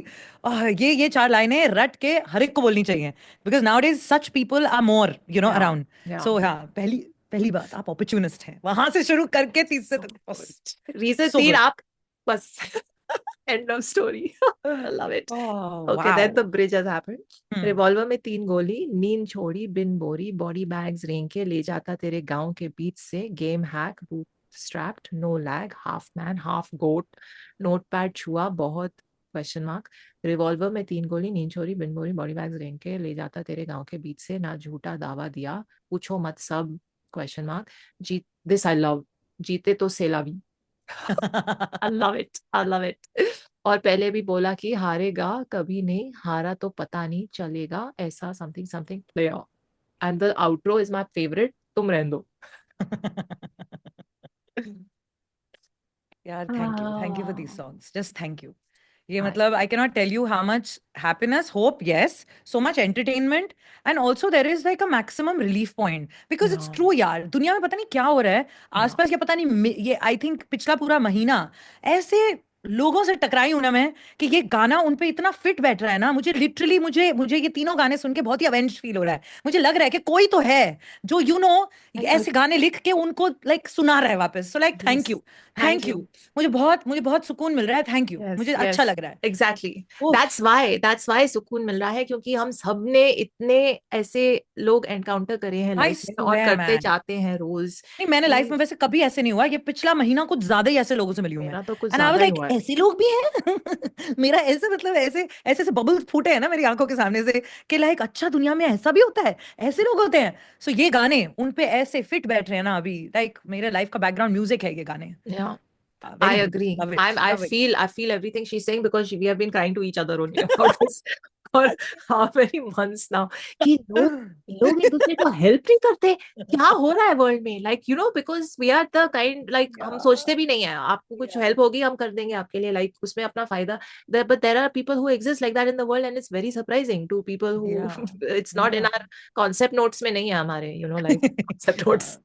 ये 4 लाइनें रट के हर एक को बोलनी चाहिए, because nowadays such people are more around. So हाँ, पहली बात, आप opportunist हैं, वहां से शुरू करके तीसरे तक. रीजन 3, आप बस. End of story. Love it. Okay, then the bridge has happened. Revolver में 3 गोली, नींद छोड़ी बिन बोरी, बॉडी बैग्स रेंग के ले जाता तेरे गांव के बीच से, game hack, bootstrapped, no lag, half man half goat, notepad छुआ बहुत, क्वेश्चन मार्क, रिवॉल्वर में 3 गोली, नींद छोड़ी बिन बोरी, बॉडी बैग्स रेंग के ले जाता तेरे गांव के बीच से, ना झूठा दावा दिया, पूछो मत सब, question mark, Jeet, this I love, जीते तो सेलावी. I love it. और पहले भी बोला कि हारेगा कभी नहीं, हारा तो पता नहीं चलेगा, ऐसा something player. And the outro is my favorite. तुम रहने दो. यार, thank you for these songs. Just thank you. ये मतलब I cannot tell you how much happiness, hope, yes, so much entertainment, and also there is like a maximum relief point because it's true यार, दुनिया में पता नहीं क्या हो रहा है आसपास, क्या पता नहीं, ये I think पिछला पूरा महीना ऐसे लोगों से टकराई हूं ना मैं, कि ये गाना उन पे इतना फिट बैठ रहा है ना, मुझे लिटरली मुझे ये तीनों गाने सुन के बहुत ही अवेंज्ड फील हो रहा है. मुझे लग रहा है कि कोई तो है जो ऐसे गाने लिख के उनको लाइक सुना रहा है वापस. So like thank you. मुझे बहुत सुकून मिल रहा है. Thank you. मुझे अच्छा लग रहा है. Exactly. That's why सुकून मिल रहा है, क्योंकि हम सबने इतने ऐसे लोग एनकाउंटर करे हैं लाइफ में और करते जाते हैं रोज. नहीं, मैंने लाइफ में वैसे कभी ऐसे नहीं हुआ. ये पिछला महीना कुछ ज्यादा ही ऐसे लोगों से मिली हूं मैं, तो कुछ ज्यादा ही हुआ है. ऐसे लोग भी हैं. मेरा ऐसे मतलब ऐसे बबल्स फूटे हैं ना मेरी आंखों के सामने से, कि लाइक अच्छा, दुनिया में ऐसा भी होता है, ऐसे लोग होते हैं. सो ये गाने उन पे ऐसे फिट बैठ रहे हैं ना अभी, लाइक मेरे लाइफ का बैकग्राउंड म्यूजिक है ये गाने. I agree. I feel everything she's saying, because we have been crying to each other only about this for how many months now. कि लोग एक दूसरे को हेल्प नहीं करते. क्या हो रहा है वर्ल्ड में? Like, you know, because we are the kind, like, हम सोचते भी नहीं है आपको कुछ हेल्प होगी हम कर देंगे आपके लिए, like उसमें अपना फायदा. But there are people who exist like that in the world, and it's very surprising to people who it's not in our concept notes में नहीं है हमारे, you know, like concept notes.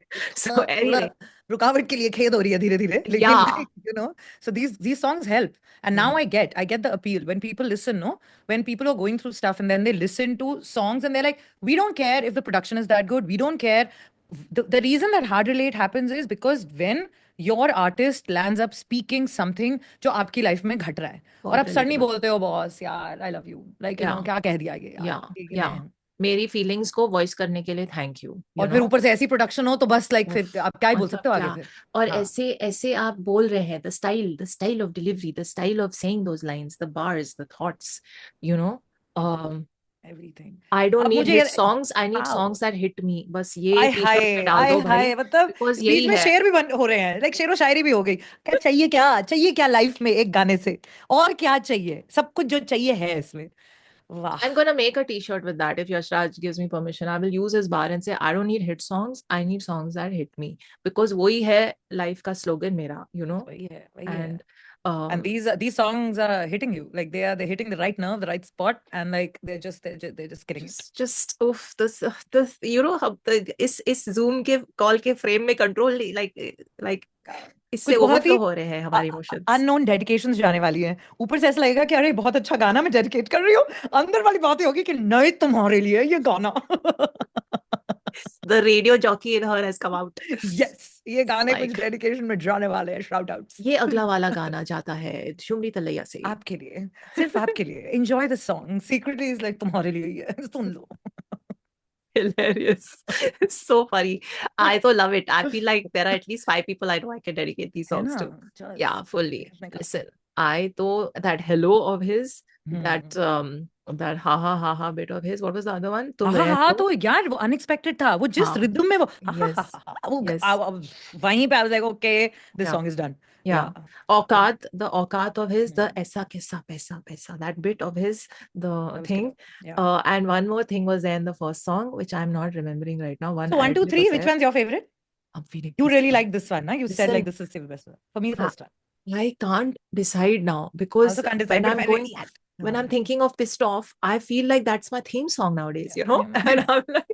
So anyway, रुकावट के लिए खेद हो रही है धीरे धीरे, लेकिन Yeah. you know, so these songs help. And now I get the appeal when people listen, no, when people are going through stuff and then they listen to songs and they're like, we don't care if the production is that good, we don't care. The reason that hard relate happens is because when your artist lands up speaking something जो आपकी life में घट रहा है, और आप sir नहीं relatable. बोलते हो बॉस यार I love you, like you know Yeah. क्या कह दिया ये यार, Yeah. ये Yeah. है। मेरी फीलिंग्स को वॉइस करने के लिए थैंक यू, और फिर ऊपर से ऐसी प्रोडक्शन हो तो बस लाइक फिर आप क्या ही बोल मतलब सकते हो आगे क्या, फिर। और हाँ। ऐसे ऐसे आप बोल रहे हैं, the style of delivery, the style of saying those lines, the bars, the thoughts, you know, everything. I don't अब need मुझे hit यार songs, I need हाँ, songs that hit me. बस ये आय टी-शर्ट हाय पे डाल आय दो भाई, हाय, मतलब बिकॉज बीच यही में है। शेर भी बन हो रहे हैं, लाइक शेरो शायरी भी हो गई। क्या चाहिए क्या लाइफ में एक गाने से, और क्या चाहिए, सब कुछ जो चाहिए है इसमें। वाह। I'm gonna make a t-shirt with that if Yashraj gives me permission. I will use his bar and say, I don't need hit songs, I need songs that hit me. Because वही है life का slogan मेरा, you know? वही है। And And these songs are hitting you, like they're hitting the right nerve, the right spot, and like they're just killing it. just oof, this you know how इस Zoom के call के frame में control नहीं, like इससे कुछ बहुत ही overflow हो रहे हैं हमारे emotions. अननोन डेडिकेशंस जाने वाली हैं, ऊपर से ऐसा लगेगा कि अरे बहुत अच्छा गाना मैं डेडिकेट कर रही हूँ, अंदर वाली बात ही होगी कि नहीं तुम्हारे लिए ये गाना। The radio jockey in her has come out. Yes, ये गाने कुछ Like, डेडिकेशन में जाने वाले हैं, शाउट आउट्स ये अगला वाला गाना जाता है शुमरी तलैया से। आपके लिए, सिर्फ आपके लिए। Enjoy the song, secretly is like तुम्हारे लिए ये सुन लो। Hilarious. It's so funny. I so love it. I feel like there are at least 5 people I know I can dedicate these songs to. Yeah, fully. Listen, I thought that hello of his, that ha ha ha ha bit of his. What was the other one? तुम रह हाँ तो? तो यार वो unexpected था, वो जिस हाँ, रिदम में वो yes, वो yes. वहीं पे I was like okay, this Yeah. song is done. Yeah. Auqat, the Auqat of his, the aisa kissa paisa paisa, that bit of his, the That was thing. good. Yeah. And one more thing was there in the first song, which I'm not remembering right now. One So 1, 2, ad-lib 3, was which there. one's your favorite? I'm feeling You this really one. like this one, na? You said Listen, like this is the best one. For me, the first one. I can't decide now I because also can't decide, when but I'm if I going, really had- when I'm No. thinking of Pissed Off, I feel like that's my theme song nowadays, you know? Yeah. And I'm like,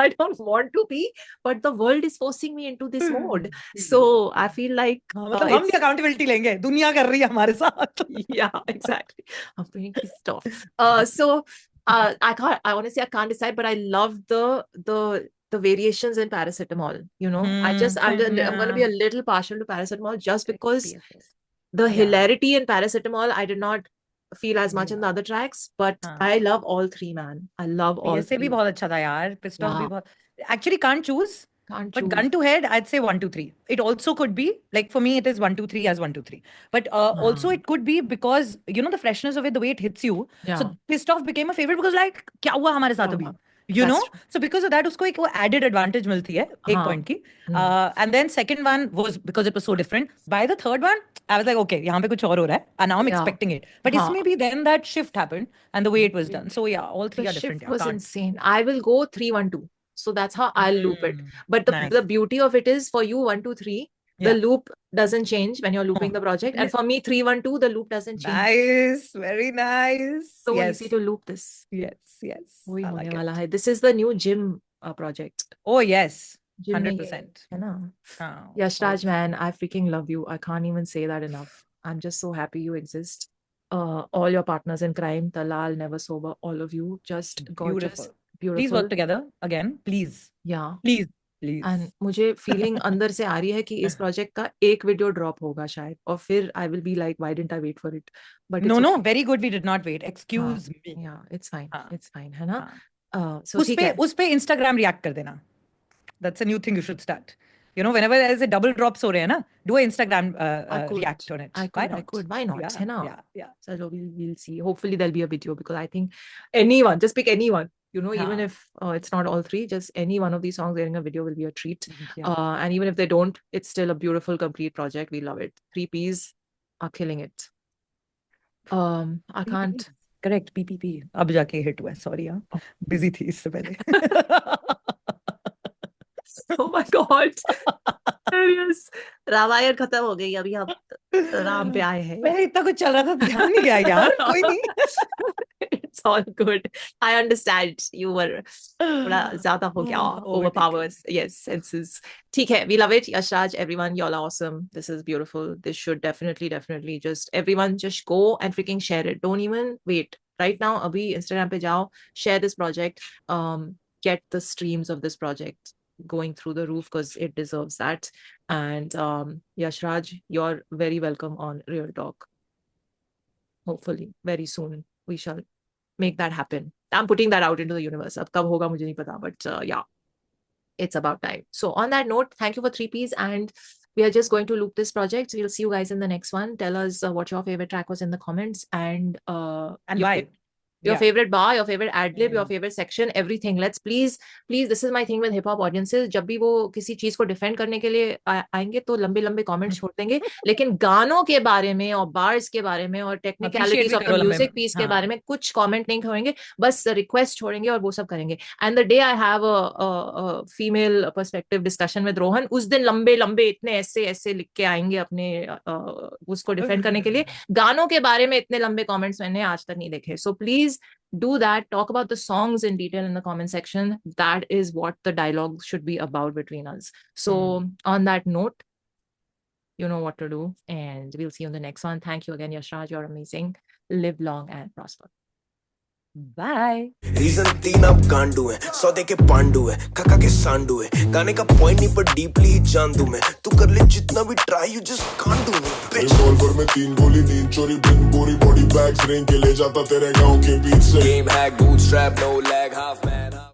I don't want to be, but the world is forcing me into this mode. So I feel like हाँ, मतलब हम भी accountability लेंगे, दुनिया कर रही है हमारे साथ। yeah, exactly. I'm feeling pissed off. So I honestly I can't decide, but I love the variations in paracetamol. You know, I'm gonna be a little partial to paracetamol just because the hilarity in paracetamol I did not feel as much in the other tracks, but I love all three, man. I love all PSA भी three. बहुत अच्छा था यार, Pissed Off भी Yeah. बहुत, actually can't choose. Can't But choose. gun to head, I'd say 1, 2, 3. It also could be like for me, it is 1, 2, 3 as 1, 2, 3. But also it could be because you know the freshness of it, the way it hits you. Yeah. So Pissed Off became a favorite because like क्या हुआ हमारे साथ अभी, you know. So because of that, उसको एक वो added advantage मिलती है एक point की. And then second one was because it was so different. By the third one, I was like, okay, यहाँ पे कुछ और हो रहा है, and now I'm expecting it. But इसमें भी then that shift happened and the way it was done. So yeah, all three The are different. shift was insane. I will go 3, 1, 2. So that's how I'll loop it. But Nice. the beauty of it is for you 1, 2, 3. The loop doesn't change when you're looping the project, and for me 3, 1, 2 the loop doesn't change. Nice, very nice. So Yes. easy to loop this. Yes, yes. वही I होने like वाला it. है. This is the new gym project. Oh yes, Gym में 100%. है ना? हाँ, Yashraj, man, I freaking love you. I can't even say that enough. I'm just so happy you exist. All your partners in crime, Talal, Never Sober, all of you, just gorgeous, beautiful. Please work together again, please. Yeah. Please, please. And मुझे feeling अंदर से आ रही है कि इस project का एक video drop होगा शायद, और फिर I will be like, why didn't I wait for it? But No, it's no, okay. very good. We did not wait. Excuse me. Yeah, it's fine. हाँ. It's fine, है ना? हाँ. So ठीक है. उस पे Instagram react कर देना. That's a new thing you should start. You know, whenever there's a double drops हो रहे हैं ना, do a Instagram react on it. I could. Why not? Yeah, है ना? yeah. So we'll see. Hopefully there'll be a video because I think anyone, just pick anyone. You know, even if it's not all three, just any one of these songs getting a video will be a treat. Yeah. And even if they don't, it's still a beautiful, complete project. We love it. 3 Ps are killing it. I can't. Correct, PPP. अब जाके hit हुआ है. Sorry, यार. Busy थी इससे पहले. Oh my God. Serious. Ramayan खत्म हो गई, अभी हम राम पे आए हैं. पहले इतना कुछ चल रहा था, ध्यान नहीं गया यार. कोई नहीं. It's all good. I understand you were थोड़ा ज़्यादा हो गया, overpowers. Yes, senses. ठीक है, we love it. Yashraj, everyone, y'all are awesome. This is beautiful. This should definitely just everyone just go and freaking share it. Don't even wait. Right now, abhi Instagram पे जाओ, share this project. Get the streams of this project going through the roof because it deserves that. And Yashraj, you're very welcome on Real Talk. Hopefully, very soon we shall make that happen. I'm putting that out into the universe. Ab kab hoga mujhe nahi pata, but yeah, it's about time. So on that note, thank you for 3Ps, and we are just going to loop this project. We'll see you guys in the next one. Tell us what your favorite track was in the comments, and why. Your favorite bar, your favorite ad-lib, your favorite section, everything. Let's please, this is my thing with hip-hop audiences. जब भी वो किसी चीज को defend करने के लिए आएंगे तो लंबे comments छोड़ देंगे, लेकिन गानों के बारे में और bars के बारे में और technicalities of the music piece के बारे में कुछ comment नहीं करेंगे, बस request छोड़ेंगे और वो सब करेंगे. And the day I have a female perspective discussion with Rohan, उस दिन लंबे इतने ऐसे लिख के आएंगे अपने उसको defend करने के लिए. गानों के बारे में इतने लंबे comments मैंने आज तक नहीं देखे. So please do that. Talk about the songs in detail in the comment section. That is what the dialogue should be about between us. So on that note, you know what to do, and we'll see you on the next one. Thank you again, Yashraj. You're amazing. Live long and prosper. Bye. Reason 3 अब गांडू है, सौदे के पांडू है, खका के सांडू है, गाने का point नहीं पर डीपली जान दूं मैं, तू कर ले जितना भी try, you just can't do me. Revolver में 3 गोली, 3 चोरी, बिन बोरी, बॉडी बैग्स रेंज के ले जाता तेरे गांव के बीच से. Game hack, bootstrap, no lag, half man.